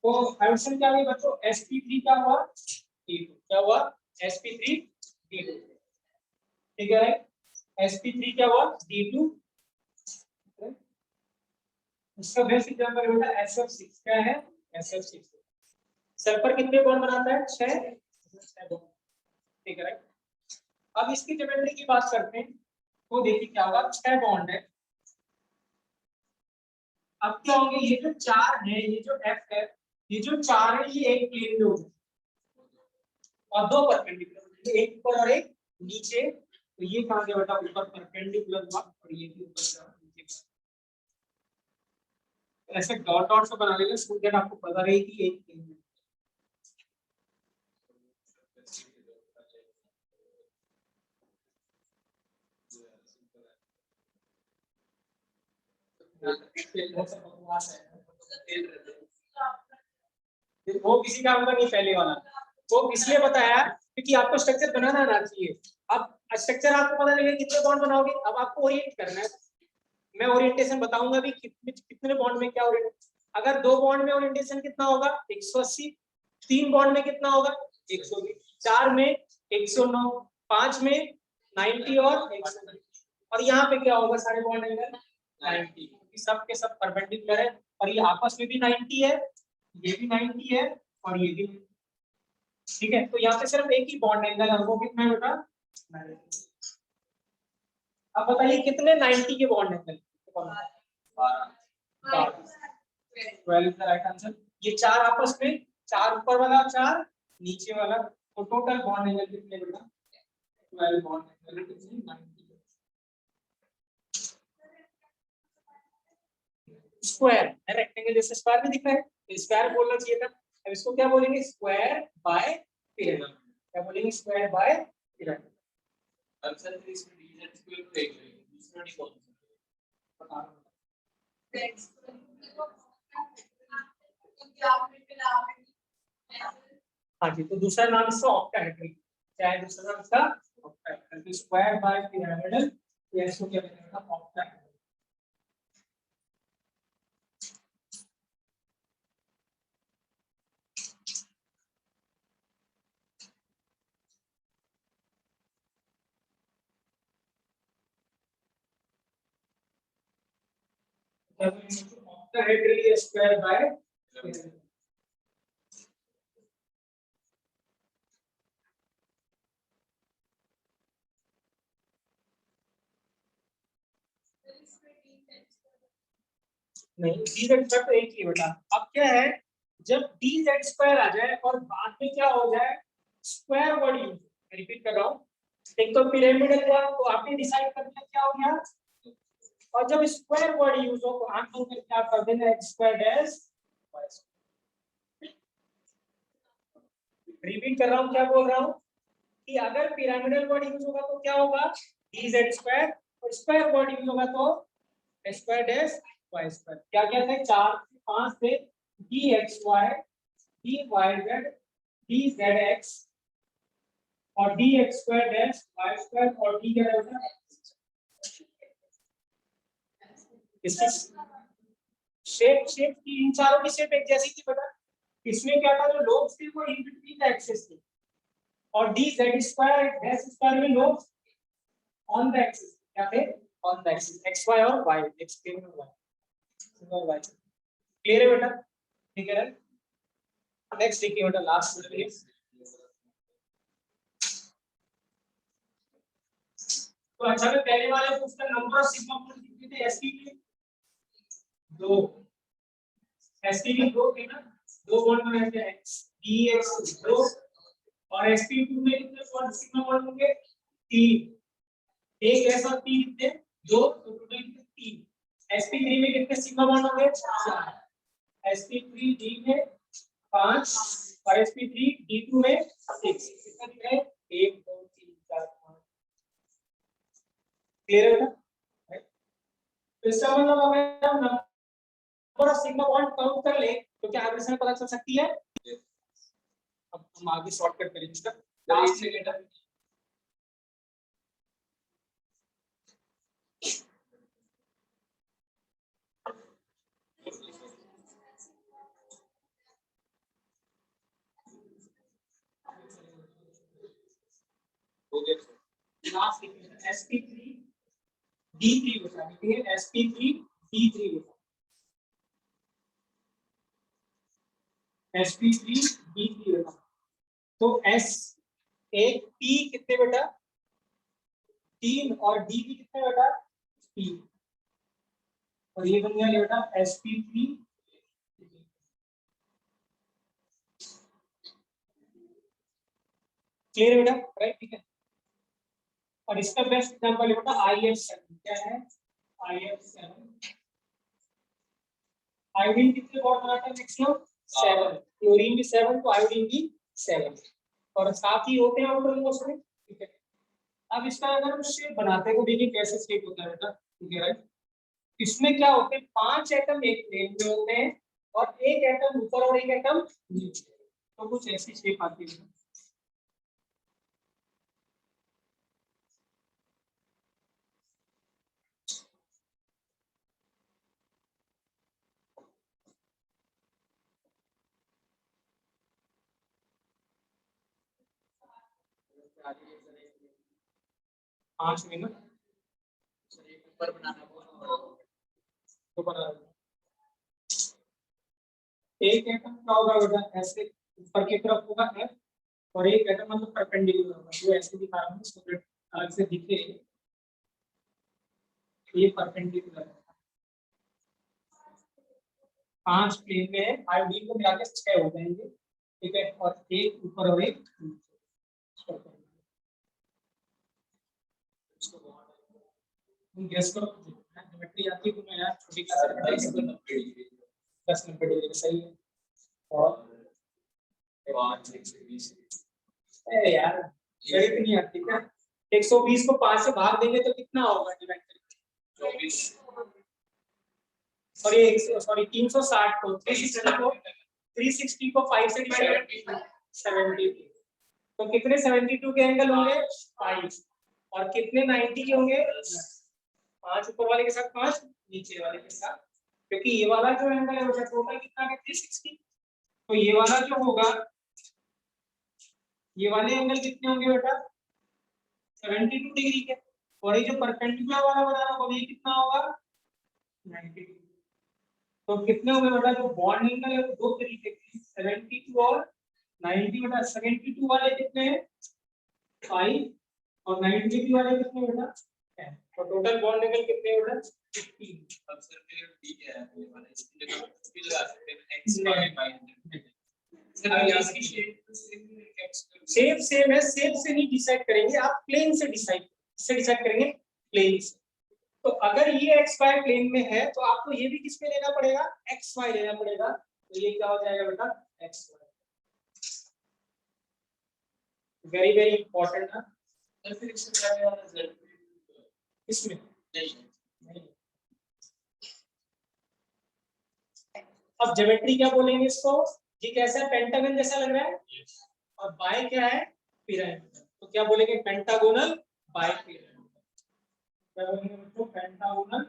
तो एडिशन क्या हुई बच्चों, sp3 क्या हुआ d2, क्या हुआ sp3 d2, ठीक है राइट। sp3 क्या हुआ d2, इसका बेस्ट एग्जांपल बेटा sf6 क्या है, sf6 सल्फर कितने बॉन्ड बनाता है, 6 बॉन्ड, ठीक है राइट। अब इसकी ज्योमेट्री की बात करते हैं, तो देखिए क्या होगा, 6 बॉन्ड है। अब क्या होंगे, ये जो 4 है, ये जो f है, ये जो 4 है ये एक प्लेन में होंगे और 2 परपेंडिकुलर, एक ऊपर और एक नीचे। तो ये कहां गया बेटा, ऊपर परपेंडिकुलर हुआ और ये भी ऊपर से नीचे। ऐसे डॉट डॉट से बना लेंगे, सो दैट आपको पता रहे कि एक प्लेन में। वो किसी काम का नहीं पहले वाला, वो इसलिए बताया क्योंकि आपको स्ट्रक्चर बनाना आना चाहिए। अब स्ट्रक्चर आपको पता लगेगा कितने बॉन्ड बनाओगे, अब आपको ओरिएंट करना है। मैं ओरिएंटेशन बताऊंगा भी कितने कितने बॉन्ड में क्या ओरिएंट। अगर 2 बॉन्ड में ओरिएंटेशन कितना होगा 180, 3 बॉन्ड में कितना होगा 120, 4 में 109, 5 में 90 और 120, और यहाँ पे क्या होगा सारे बॉन्ड एंगल 90, क्योंकि सब के सब परपेंडिकुलर है और ये आपस में भी 90 है, ये भी 90 है और ये भी, ठीक है। तो यहाँ पे सिर्फ एक ही बॉन्ड एंगल है, वो कितना है बेटा 90। अब बताइए कितने 90 के bond angle, 12 is the right answer. ये 4 आपस में, 4 ऊपर वाला 4 नीचे वाला, तो टोटल बॉन्ड एंगल कितने बेटा 12 बॉन्ड एंगल कितने 90। स्क्वायर है, रेक्टेंगल जैसे स्क्वायर भी दिख रहा है, तो स्क्वायर बोलना चाहिए था। अब इसको क्या बोलेंगे, स्क्वायर बाय पिरामिड। क्या बोलेंगे, स्क्वायर बाय पिरामिड। अब सर फिर इसमें डिवीजन स्क्वायर को देख लेंगे, दूसरा नहीं कौन सा बता रहा हूं। हाँ जी, तो दूसरा नाम इसका ऑक्टाहेड्रल, क्या है दूसरा नाम इसका ऑक्टाहेड्रल। तो स्क्वायर बाय पिरामिडल, या इसको क्या कहते हैं ऑक्टाहेड्रल। ऑक्टाहेड्रल या स्क्वायर बाय पिरामिडल। नहीं, dz स्क्वायर तो एक ही बेटा। अब क्या है, जब dz स्क्वायर आ जाए और बाद में क्या हो जाए स्क्वायर वर्ड यूज, रिपीट कर रहा हूँ, एक तो पिरामिडल हुआ तो आपने डिसाइड कर लिया क्या हो गया, और जब स्क्वायर वर्ड यूज हो तो आंसर में क्या कर देना, x square dash y square. Repeat कर रहा हूँ, क्या बोल रहा हूँ कि अगर पिरामिडल वर्ड यूज होगा तो क्या होगा dz स्क्वायर, और स्क्वायर वर्ड यूज होगा तो x square dash y square. क्या क्या थे, 4 से 5 थे, dxy dyz dzx और dx square dash y square, और d क्या होता है इसकी शेप, शेप की इन चारों की शेप एक जैसी थी बेटा। इसमें क्या था, जो लोब्स थे वो इन बिटवीन द एक्सिस थे, और dz स्क्वायर डैश स्क्वायर में लोब्स ऑन द एक्सिस क्या थे, ऑन द एक्सिस xy और y, x प्लेन में y और y। क्लियर है बेटा, ठीक है। नेक्स्ट देखिए बेटा, लास्ट देखिए, तो अच्छा में पहले वाले को उसका नंबर ऑफ सिग्मा बॉन्ड कितने थे एसपी के, 2, एसपी के 2 थे ना, 2 बॉन्ड बनाए थे dx 2, और sp2 में कितने बॉन्ड सिग्मा बॉन्ड होंगे 3, एक ऐसा 3 कितने 2, तो टोटल कितने 3। sp3 में कितने सिग्मा बॉन्ड होंगे 4, sp3d में 5 और sp3d2 में 6, कितने दिख रहे हैं 1 2 3 4 5। क्लियर है ना, तो इसका मतलब अगर हम number of sigma bond count कर ले तो क्या एवरेज में पता चल सकती है। अब हम आगे शॉर्टकट करेंगे इसका, लास्ट सेकंड sp3d3 होता है, ठीक है, sp3d3 होता है, sp3d3 होता है। तो s एक p कितने बेटा 3 और d भी कितने बेटा 3, और ये बन गया बेटा sp3। क्लियर है बेटा, राइट, ठीक है। और इसका बेस्ट एग्जांपल है बेटा IF7, क्या है IF7। आयोडीन कितने बॉन्ड बनाता है मैक्सिमम 7, क्लोरीन भी 7, तो आयोडीन भी 7, और साथ ही होते हैं आउटर मोस्ट में, ठीक है। अब इसका अगर हम शेप बनाते हैं तो देखिए कैसे शेप होता है बेटा, ठीक है, राइट। इसमें क्या होते हैं 5 एटम एक प्लेन में होते हैं और एक एटम ऊपर और एक एटम नीचे, तो कुछ ऐसी शेप आती है। पांच में ना ऊपर बनाना तो बना एक एटम क्या होगा बेटा ऐसे ऊपर की तरफ होगा F, और एक एटम मतलब परपेंडिकुलर होगा, वो ऐसे दिखा रहा हूँ सो दैट अलग से दिखे, ये परपेंडिकुलर है। 5 प्लेन में आयोडीन को मिला के 6 हो जाएंगे, ठीक है, और एक ऊपर और एक नीचे। तुम गेस करो, ज्योमेट्री आती है तुम्हें यार, छोटी क्लास में 10 90 डिग्री सही है, और 5 120 यार गणित नहीं आती क्या, 120 को 5 से भाग देंगे तो कितना होगा डिवाइड करके 24, सॉरी 360 को 360 को 5 से डिवाइड करके 72, तो कितने 72 के एंगल होंगे 5, और कितने 90 के होंगे 5 ऊपर वाले के साथ 5 नीचे वाले के साथ, क्योंकि ये वाला जो एंगल है वो टोटल कितना है 360, तो ये वाला जो होगा ये वाले एंगल कितने होंगे बेटा 72 डिग्री के, और ये जो परपेंडिकुलर वाला बना रहा होगा ये कितना होगा 90। तो कितने होंगे बेटा जो बॉन्ड एंगल है वो दो तरीके के 72 और 90 बेटा, 72 वाले कितने हैं 5 और 90 वाले कितने बेटा 10, तो टोटल बॉन्ड एंगल कितने बेटा 15। अब सर फिर ठीक है ये वाला इसकी जगह भी लगा सकते हैं x y शेप सेम है, शेप से नहीं डिसाइड करेंगे आप, प्लेन से डिसाइड करेंगे प्लेन से। तो अगर ये एक्स वाई प्लेन में है तो आपको ये भी किस में लेना पड़ेगा एक्स वाई लेना पड़ेगा, तो ये क्या हो जाएगा बेटा x y. Very very important है, तो फिर इसमें नहीं। अब ज्योमेट्री क्या बोलेंगे इसको, ये कैसा है पेंटागन जैसा लग रहा है, और बाय क्या है पिरामिड, तो क्या बोलेंगे पेंटागोनल बाय पिरामिड, क्या बोलेंगे बच्चों पेंटागोनल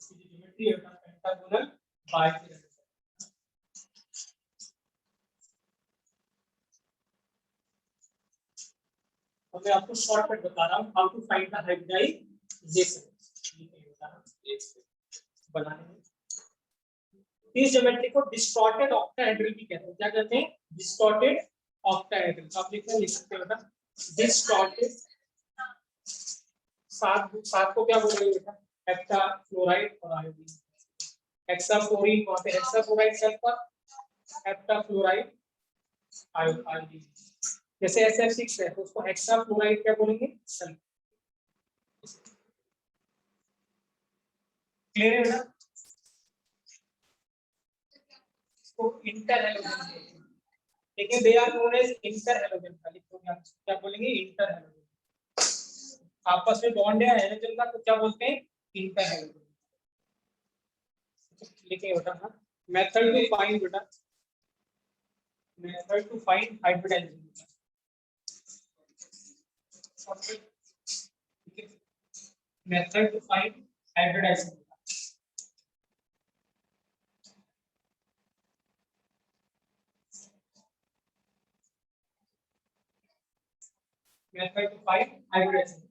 ज्योमेट्री है पेंटागोनल बाय पिरामिड। तो मैं आपको शॉर्टकट बता रहा हूँ how to find the hybridization बनाने। इस ज्योमेट्री को डिस्टॉर्टेड ऑक्टाहेड्रल भी कहते हैं, क्या कहते हैं डिस्टॉर्टेड ऑक्टाहेड्रल, तो आप लिख सकते हो बेटा डिस्टॉर्टेड। सात को क्या बोलेंगे बेटा हेप्टाफ्लोराइड और आयोडीन, हेक्साफ्लोरीन वहां पे हेक्साफ्लोराइड सल्फर, हेप्टाफ्लोराइड आयोडीन, जैसे SF6 है तो उसको हेक्साफ्लोराइड क्या बोलेंगे सल्फर। क्लियर है बेटा, इसको इंटर हैलोजन, लेकिन they are known as inter halogen, क्या बोलेंगे इंटर हैलोजन, आपस में बॉन्ड है हैलोजन का तो क्या बोलते हैं इंटर हैलोजन। लिखिए बेटा हाँ मेथड टू फाइंड बेटा method to find hybridization, method to find hybridization. Method to find hybridization.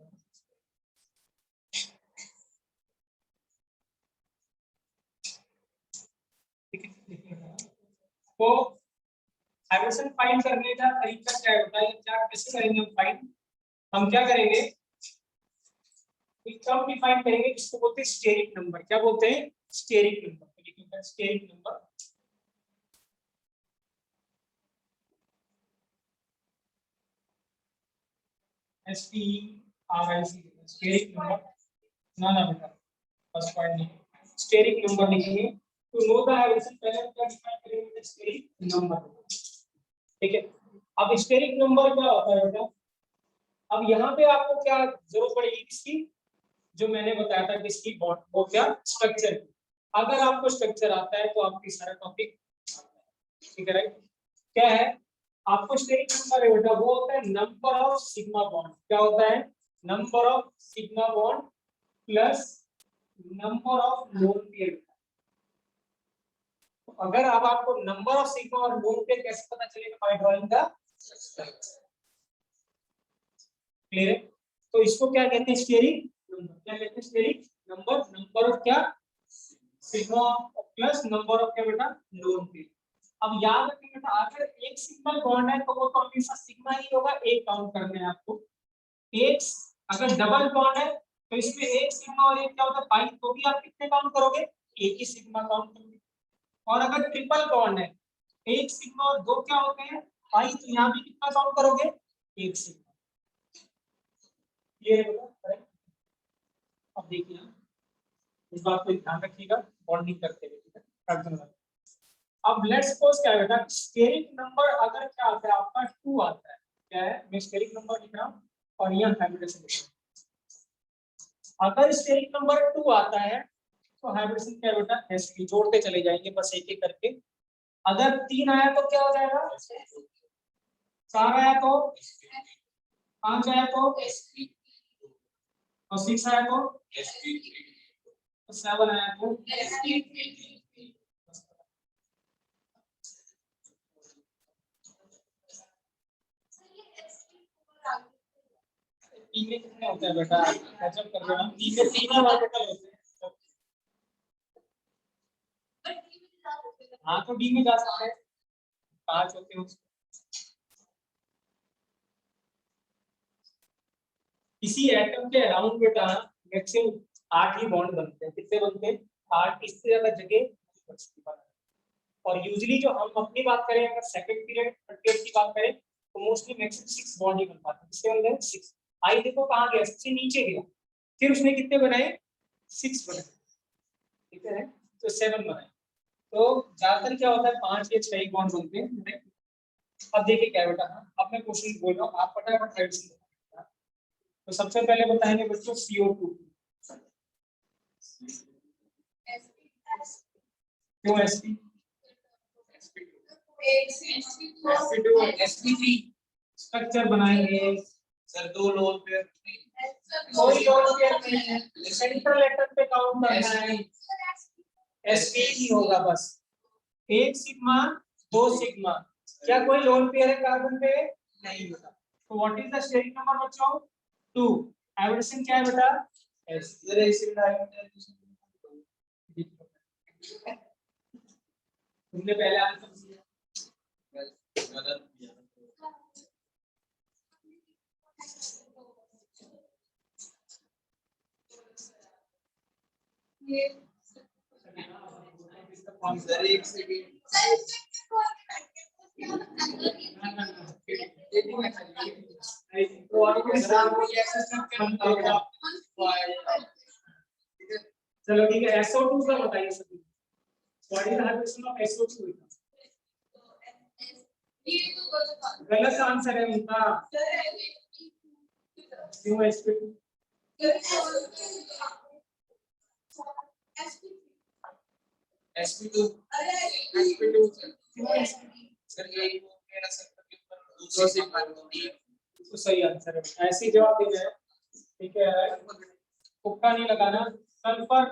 तो हाइब्रिडेशन फाइंड करने का तरीका क्या होता है, क्या कैसे करेंगे हम फाइंड? हम क्या करेंगे, एक टर्म डिफाइन करेंगे, इसको बोलते हैं स्टेरिक नंबर। क्या बोलते हैं? Steric number. लिखिए steric number. STERIC steric number. ना बेटा फर्स्ट पॉइंट नहीं, स्टेरिक नंबर लिखेंगे। तो नो द हाइब्रिडेशन पहले हम क्या डिफाइन करेंगे? Steric number. ठीक है, अब स्टेरिक नंबर क्या होता है बेटा? अब यहाँ पे आपको क्या जरूरत पड़ेगी? किसकी? जो मैंने बताया था किसकी, बॉन्ड, वो क्या? स्ट्रक्चर। अगर आपको स्ट्रक्चर आता है तो आपकी सारा टॉपिक आता है। ठीक है, राइट? क्या है आपको स्टेरिक नंबर है बेटा? वो होता है नंबर ऑफ सिग्मा बॉन्ड। क्या होता है? Number of sigma bond plus number of lone pair. अगर अब आपको नंबर ऑफ सिग्मा और लोन पेयर कैसे पता चलेगा? By drawing the structure. Clear है? तो इसको क्या कहते हैं? Steric number. क्या कहते हैं? Steric number. नंबर ऑफ क्या? सिग्मा प्लस नंबर ऑफ क्या बेटा? Lone pair. अब याद रखिए बेटा, अगर एक सिंगल बॉन्ड है तो वो तो हमेशा सिग्मा ही होगा, एक काउंट करना है आपको। एक अगर डबल बॉन्ड है तो इसमें एक सिग्मा और एक क्या होता है? पाई। तो भी आप कितने काउंट करोगे? एक ही सिग्मा काउंट करोगे। और अगर ट्रिपल बॉन्ड है, एक सिग्मा और दो क्या होते हैं? पाई। तो यहाँ भी कितना काउंट करोगे? एक सिग्मा। ये है बेटा, करेक्ट? अब देखिए इस बात को ध्यान रखिएगा बॉन्डिंग करते हुए। ठीक है, अब लेट्स सपोज क्या है बेटा, स्टेरिक नंबर अगर क्या आता है आपका 2 आता है। क्या है? मैं स्टेरिक नंबर लिख रहा हूं और यहां हाइब्रिडेशन लिख रहा हूं। अगर स्टेरिक नंबर 2 आता है तो हाइब्रिडेशन क्या है बेटा? एसपी। जोड़ते चले जाएंगे बस एक एक करके। अगर 3 आया तो क्या हो जाएगा? 4 आया तो 5 आया तो और 6 आया तो 7 आया तो तीन में कितने होते हैं बेटा? कैचअप कर रहे हो? तीन में 3 ऑर्बिटल होते हैं। हाँ तो डी में जा सकते हैं, 5 होते हैं। इसी एटम के अराउंड बेटा मैक्सिमम 8 ही बॉन्ड बनते हैं। कितने बनते हैं? 8। इससे ज्यादा जगह बचती है। और यूजुअली जो हम अपनी बात करें, अगर सेकंड पीरियड थर्ड पीरियड की बात करें तो मोस्टली मैक्सिमम 6 बॉन्ड ही बन पाते हैं। किसके बनते हैं? 6। आई देखो कहां गया? सबसे नीचे गया, फिर उसने कितने बनाए? 6 बनाए। ठीक है, तो 7 बनाए। तो ज्यादातर क्या होता है 5 या 6 ही बॉन्ड बनते हैं। अब देखिए क्या बेटा, अब मैं क्वेश्चन बोल रहा हूँ, आप फटाफट हाइड्रोजन। तो सबसे पहले बताएंगे बच्चों CO2। क्यों sp? sp2 स्ट्रक्चर बनाएंगे सर। 2 लोन पेयर, कोई लोन पेयर नहीं है, सेंट्रल एटम पे काउंट करना है। sp ही होगा बस। 1 सिग्मा 2 सिग्मा। क्या कोई लोन पेयर है कार्बन पे? नहीं होता। तो what is the steric number बच्चों? 2। हाइब्रिडेशन क्या है बेटा? s। जरा इसे तुमने पहले आंसर दिया। ये सर एक सेकंड चलो ठीक है, SO2 का बताइए सभी। What is the hybridization of SO2? गलत आंसर है उनका। क्यों sp2? sp2 सर ये मेरा सर्कल के ऊपर दूसरे से मालूम तो सही आंसर है। ऐसे ही जवाब देना है। ठीक है, तुक्का नहीं लगाना। सल्फर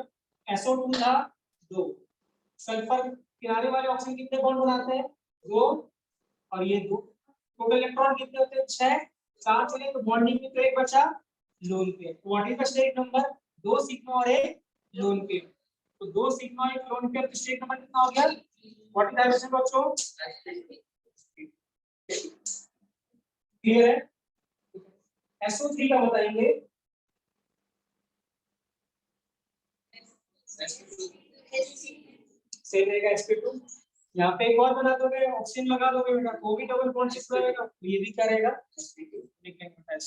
SO2 था 2। सल्फर किनारे वाले ऑक्सीजन कितने बॉन्ड बनाते हैं? 2। और ये 2। टोटल इलेक्ट्रॉन कितने होते हैं? 6। 4 चले तो बॉन्डिंग में तो एक बचा lone pair. What is the state number? 2 sigma और एक लोन पेयर। तो 2 सिग्मा और एक लोन पेयर तो स्टेट नंबर कितना हो गया? व्हाट इज डायमेंशन बच्चों? क्लियर है? SO3 का बताएंगे। सेम रहेगा sp2। यहाँ पे एक और बना दोगे, ऑक्सीजन लगा दोगे बेटा, वो भी डबल बॉन्ड शिफ्ट रहेगा, ये भी क्या रहेगा? sp2। लिखेंगे बेटा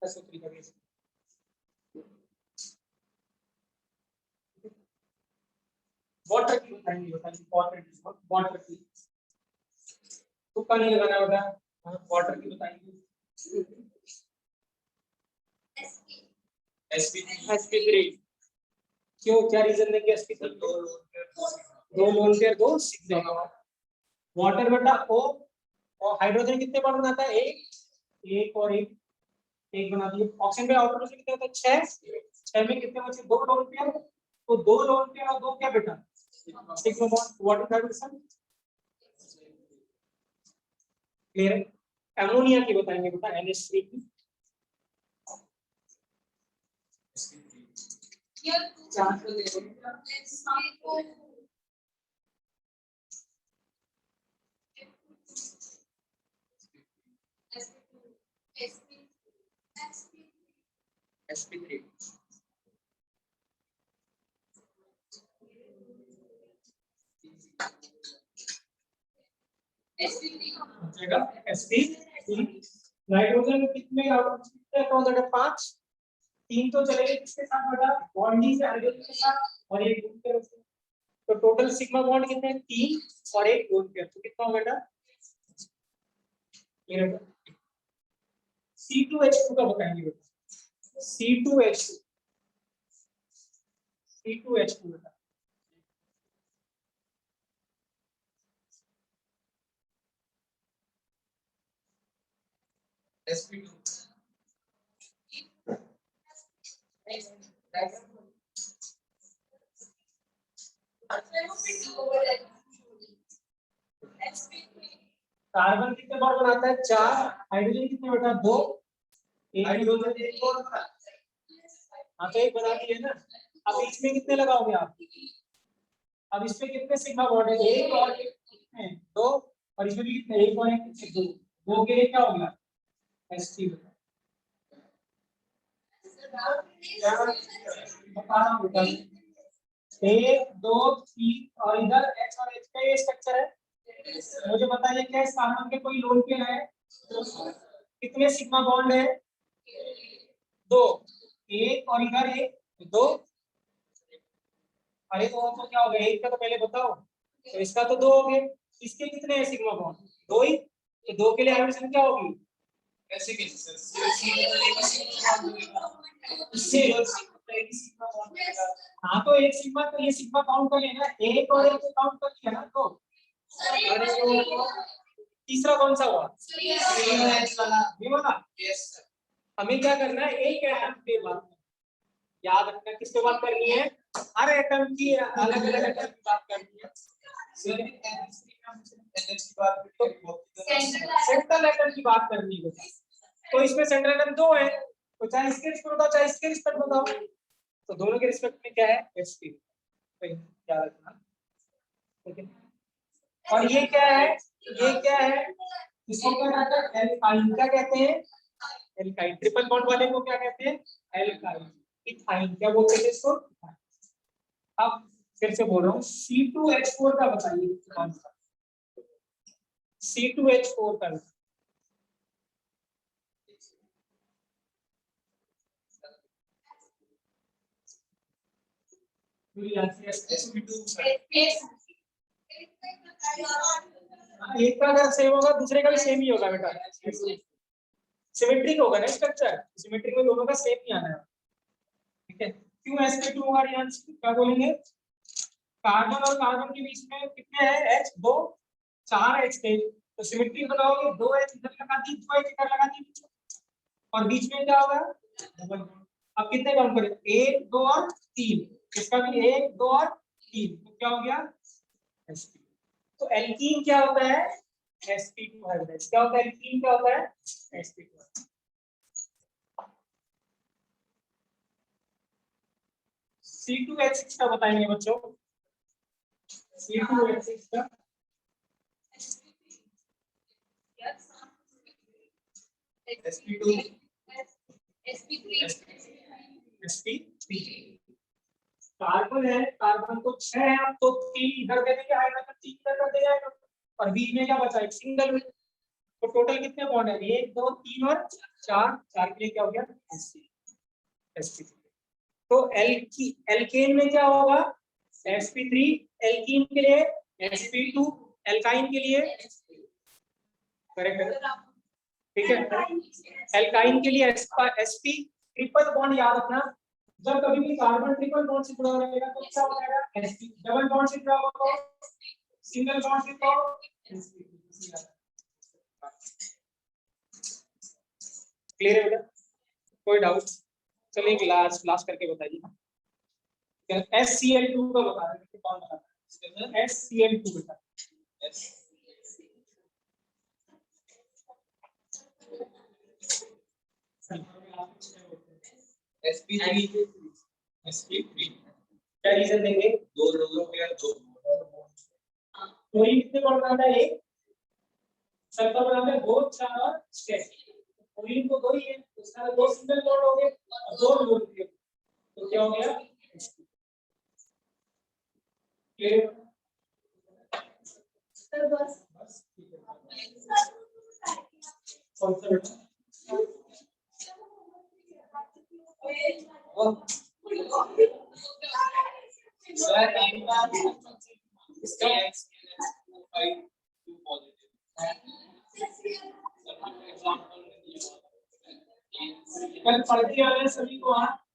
SO3 का केस। वाटर की बताएंगे बेटा, इंपॉर्टेंट इज वाटर की। तो कल नहीं लगाना बेटा, वाटर की बताएंगे। sp3 क्यों, क्या रीजन देंगे? sp3 दो लोन पेयर, दो सिग्मा। वाटर बेटा O और हाइड्रोजन कितने बार बनाता है? एक और एक बना दिए। ऑक्सीजन पे आउटपुट कितने होता है? 6 में कितने बचे? 2 लोन पेयर। तो 2 लोन पेयर और 2 क्या बेटा? Sigma bond. What is hydrogen? Clear है? अमोनिया की बताएंगे बेटा, NH3 की। sp3 sp3 नाइट्रोजन कितने आउटपुट? 5। 3 तो चलेंगे किसके साथ बेटा? बॉन्डी से हाइड्रोजन के साथ, और एक ग्रुप के साथ। तो टोटल सिग्मा बॉन्ड कितने हैं? 3 और एक ग्रुप के। तो कितना हो बेटा? ये बेटा C2H2 का बताएंगे बेटा। C2H2 बेटा। sp2 कार्बन कितने बार बनाता है? 4। हाइड्रोजन कितने बेटा? 2। एक हाइड्रोजन एक और। हाँ तो एक बना दिए ना। अब इसमें कितने लगाओगे आप? अब इसमें कितने सिग्मा बॉन्ड है? 1 और 1 कितने? 2। और इसमें भी कितने? 1 और 1 कितने? 2। 2 के लिए क्या हो गया? sp बता रहा हूँ। 1 2 3 और इधर H और H का ये स्ट्रक्चर है। मुझे बताइए क्या इस कार्बन के कोई लोन पेयर है? कितने सिग्मा बॉन्ड है? 2। 1 और इधर 1, 2। अरे तो क्या हो गया? 1 का तो पहले बताओ। तो इसका तो 2 हो गए। इसके कितने हैं सिग्मा बॉन्ड? 2 ही। तो 2 के लिए हाइड्रोजन क्या होगी? ऐसे कैसे हाँ तो एक सिग्मा, तो ये सिग्मा काउंट कर लेना। 1 और 1 काउंट कर लिया ना। तो तीसरा कौन सा हुआ? ये वाला। हमें क्या करना है? एक एटम पे बात याद रखना। किससे बात करनी है? हर एटम की अलग अलग एटम की बात करनी है। सेंट्रल एटम की बात करनी है। तो इसमें सेंट्रल एटम 2 है, तो चाहे इसके रिस्पेक्ट बताओ चाहे इसके रिस्पेक्ट बताओ, तो दोनों के रिस्पेक्ट में क्या है? sp। क्या रखना, ठीक है। और ये क्या है? ये क्या है? इसको क्या कहते हैं? एल्काइन। क्या कहते हैं? एल्काइन। ट्रिपल बॉन्ड वाले को क्या कहते हैं? एल्काइन। इथाइन क्या बोलते हैं इसको? अब फिर से बोल रहा हूँ, C2H4 का बताइए कौन सा? C2H4 का एक का अगर सेम होगा दूसरे का भी सेम ही होगा बेटा। सिमेट्रिक होगा ना स्ट्रक्चर, सिमेट्रिक में दोनों का सेम ही आना है। ठीक है। क्यों sp2 होगा? क्या बोलेंगे? कार्बन और कार्बन के बीच में कितने हैं? H 2, 4 H थे, तो सिमेट्रिक बनाओगे 2 H इधर लगा दी, 2 H इधर लगा दी, और बीच में क्या होगा? Double bond. अब कितने काउंट करें? 1 2 और 3। इसका भी 1 2 और 3, तो क्या हो गया? sp। तो एल्कीन क्या होता है? sp2 hybrid. क्या होता है एल्कीन, क्या होता है sp2। C2H6 का बताएंगे बच्चों, C2H6 का sp2 sp3 कार्बन है, कार्बन तो 6 है, अब तो 3 इधर दे देंगे आएगा तो 3 इधर कर दे जाएगा, और बीच में क्या बचा एक सिंगल। तो टोटल कितने बॉन्ड है 1 2 3 और 4, 4 के लिए क्या हो गया sp3। तो एल्केन में क्या होगा sp3, एल्कीन के लिए sp2, एल्काइन के लिए करेक्ट है, ठीक है। एल्काइन के लिए sp ट्रिपल बॉन्ड याद रखना, जब कभी भी कार्बन ट्रिपल बॉन्ड से जुड़ा रहेगा तो क्या हो जाएगा sp, डबल बॉन्ड से जुड़ा होगा तो सिंगल बॉन्ड से तो sp। क्लियर है बेटा, कोई डाउट? चलिए क्लास करके बताइए। HCl2 का बता रहे हैं, कौन बता रहा है HCl2 बेटा, sp3 क्या रीजन देंगे, दो लोगों के दो क्लोरीन कितने बॉन्ड बनाता है, एक सल्फर बनाता है 2 4 और 6, क्लोरीन को 2 ही है तो इसका 2 सिंगल बॉन्ड हो गए और 2 लोग थे, तो क्या हो गया क्लियर। सर बस कौन सा बेटा सर एक बार इसका कल पढ़ते आ रहे सभी को, आप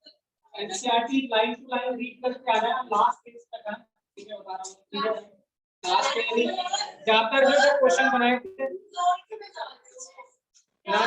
NCERT line to line read करके आ जाए, लास्ट पेज तक है, ठीक है बता रहा हूँ, ठीक है लास्ट पेज ज्यादातर जो क्वेश्चन बनाए थे ना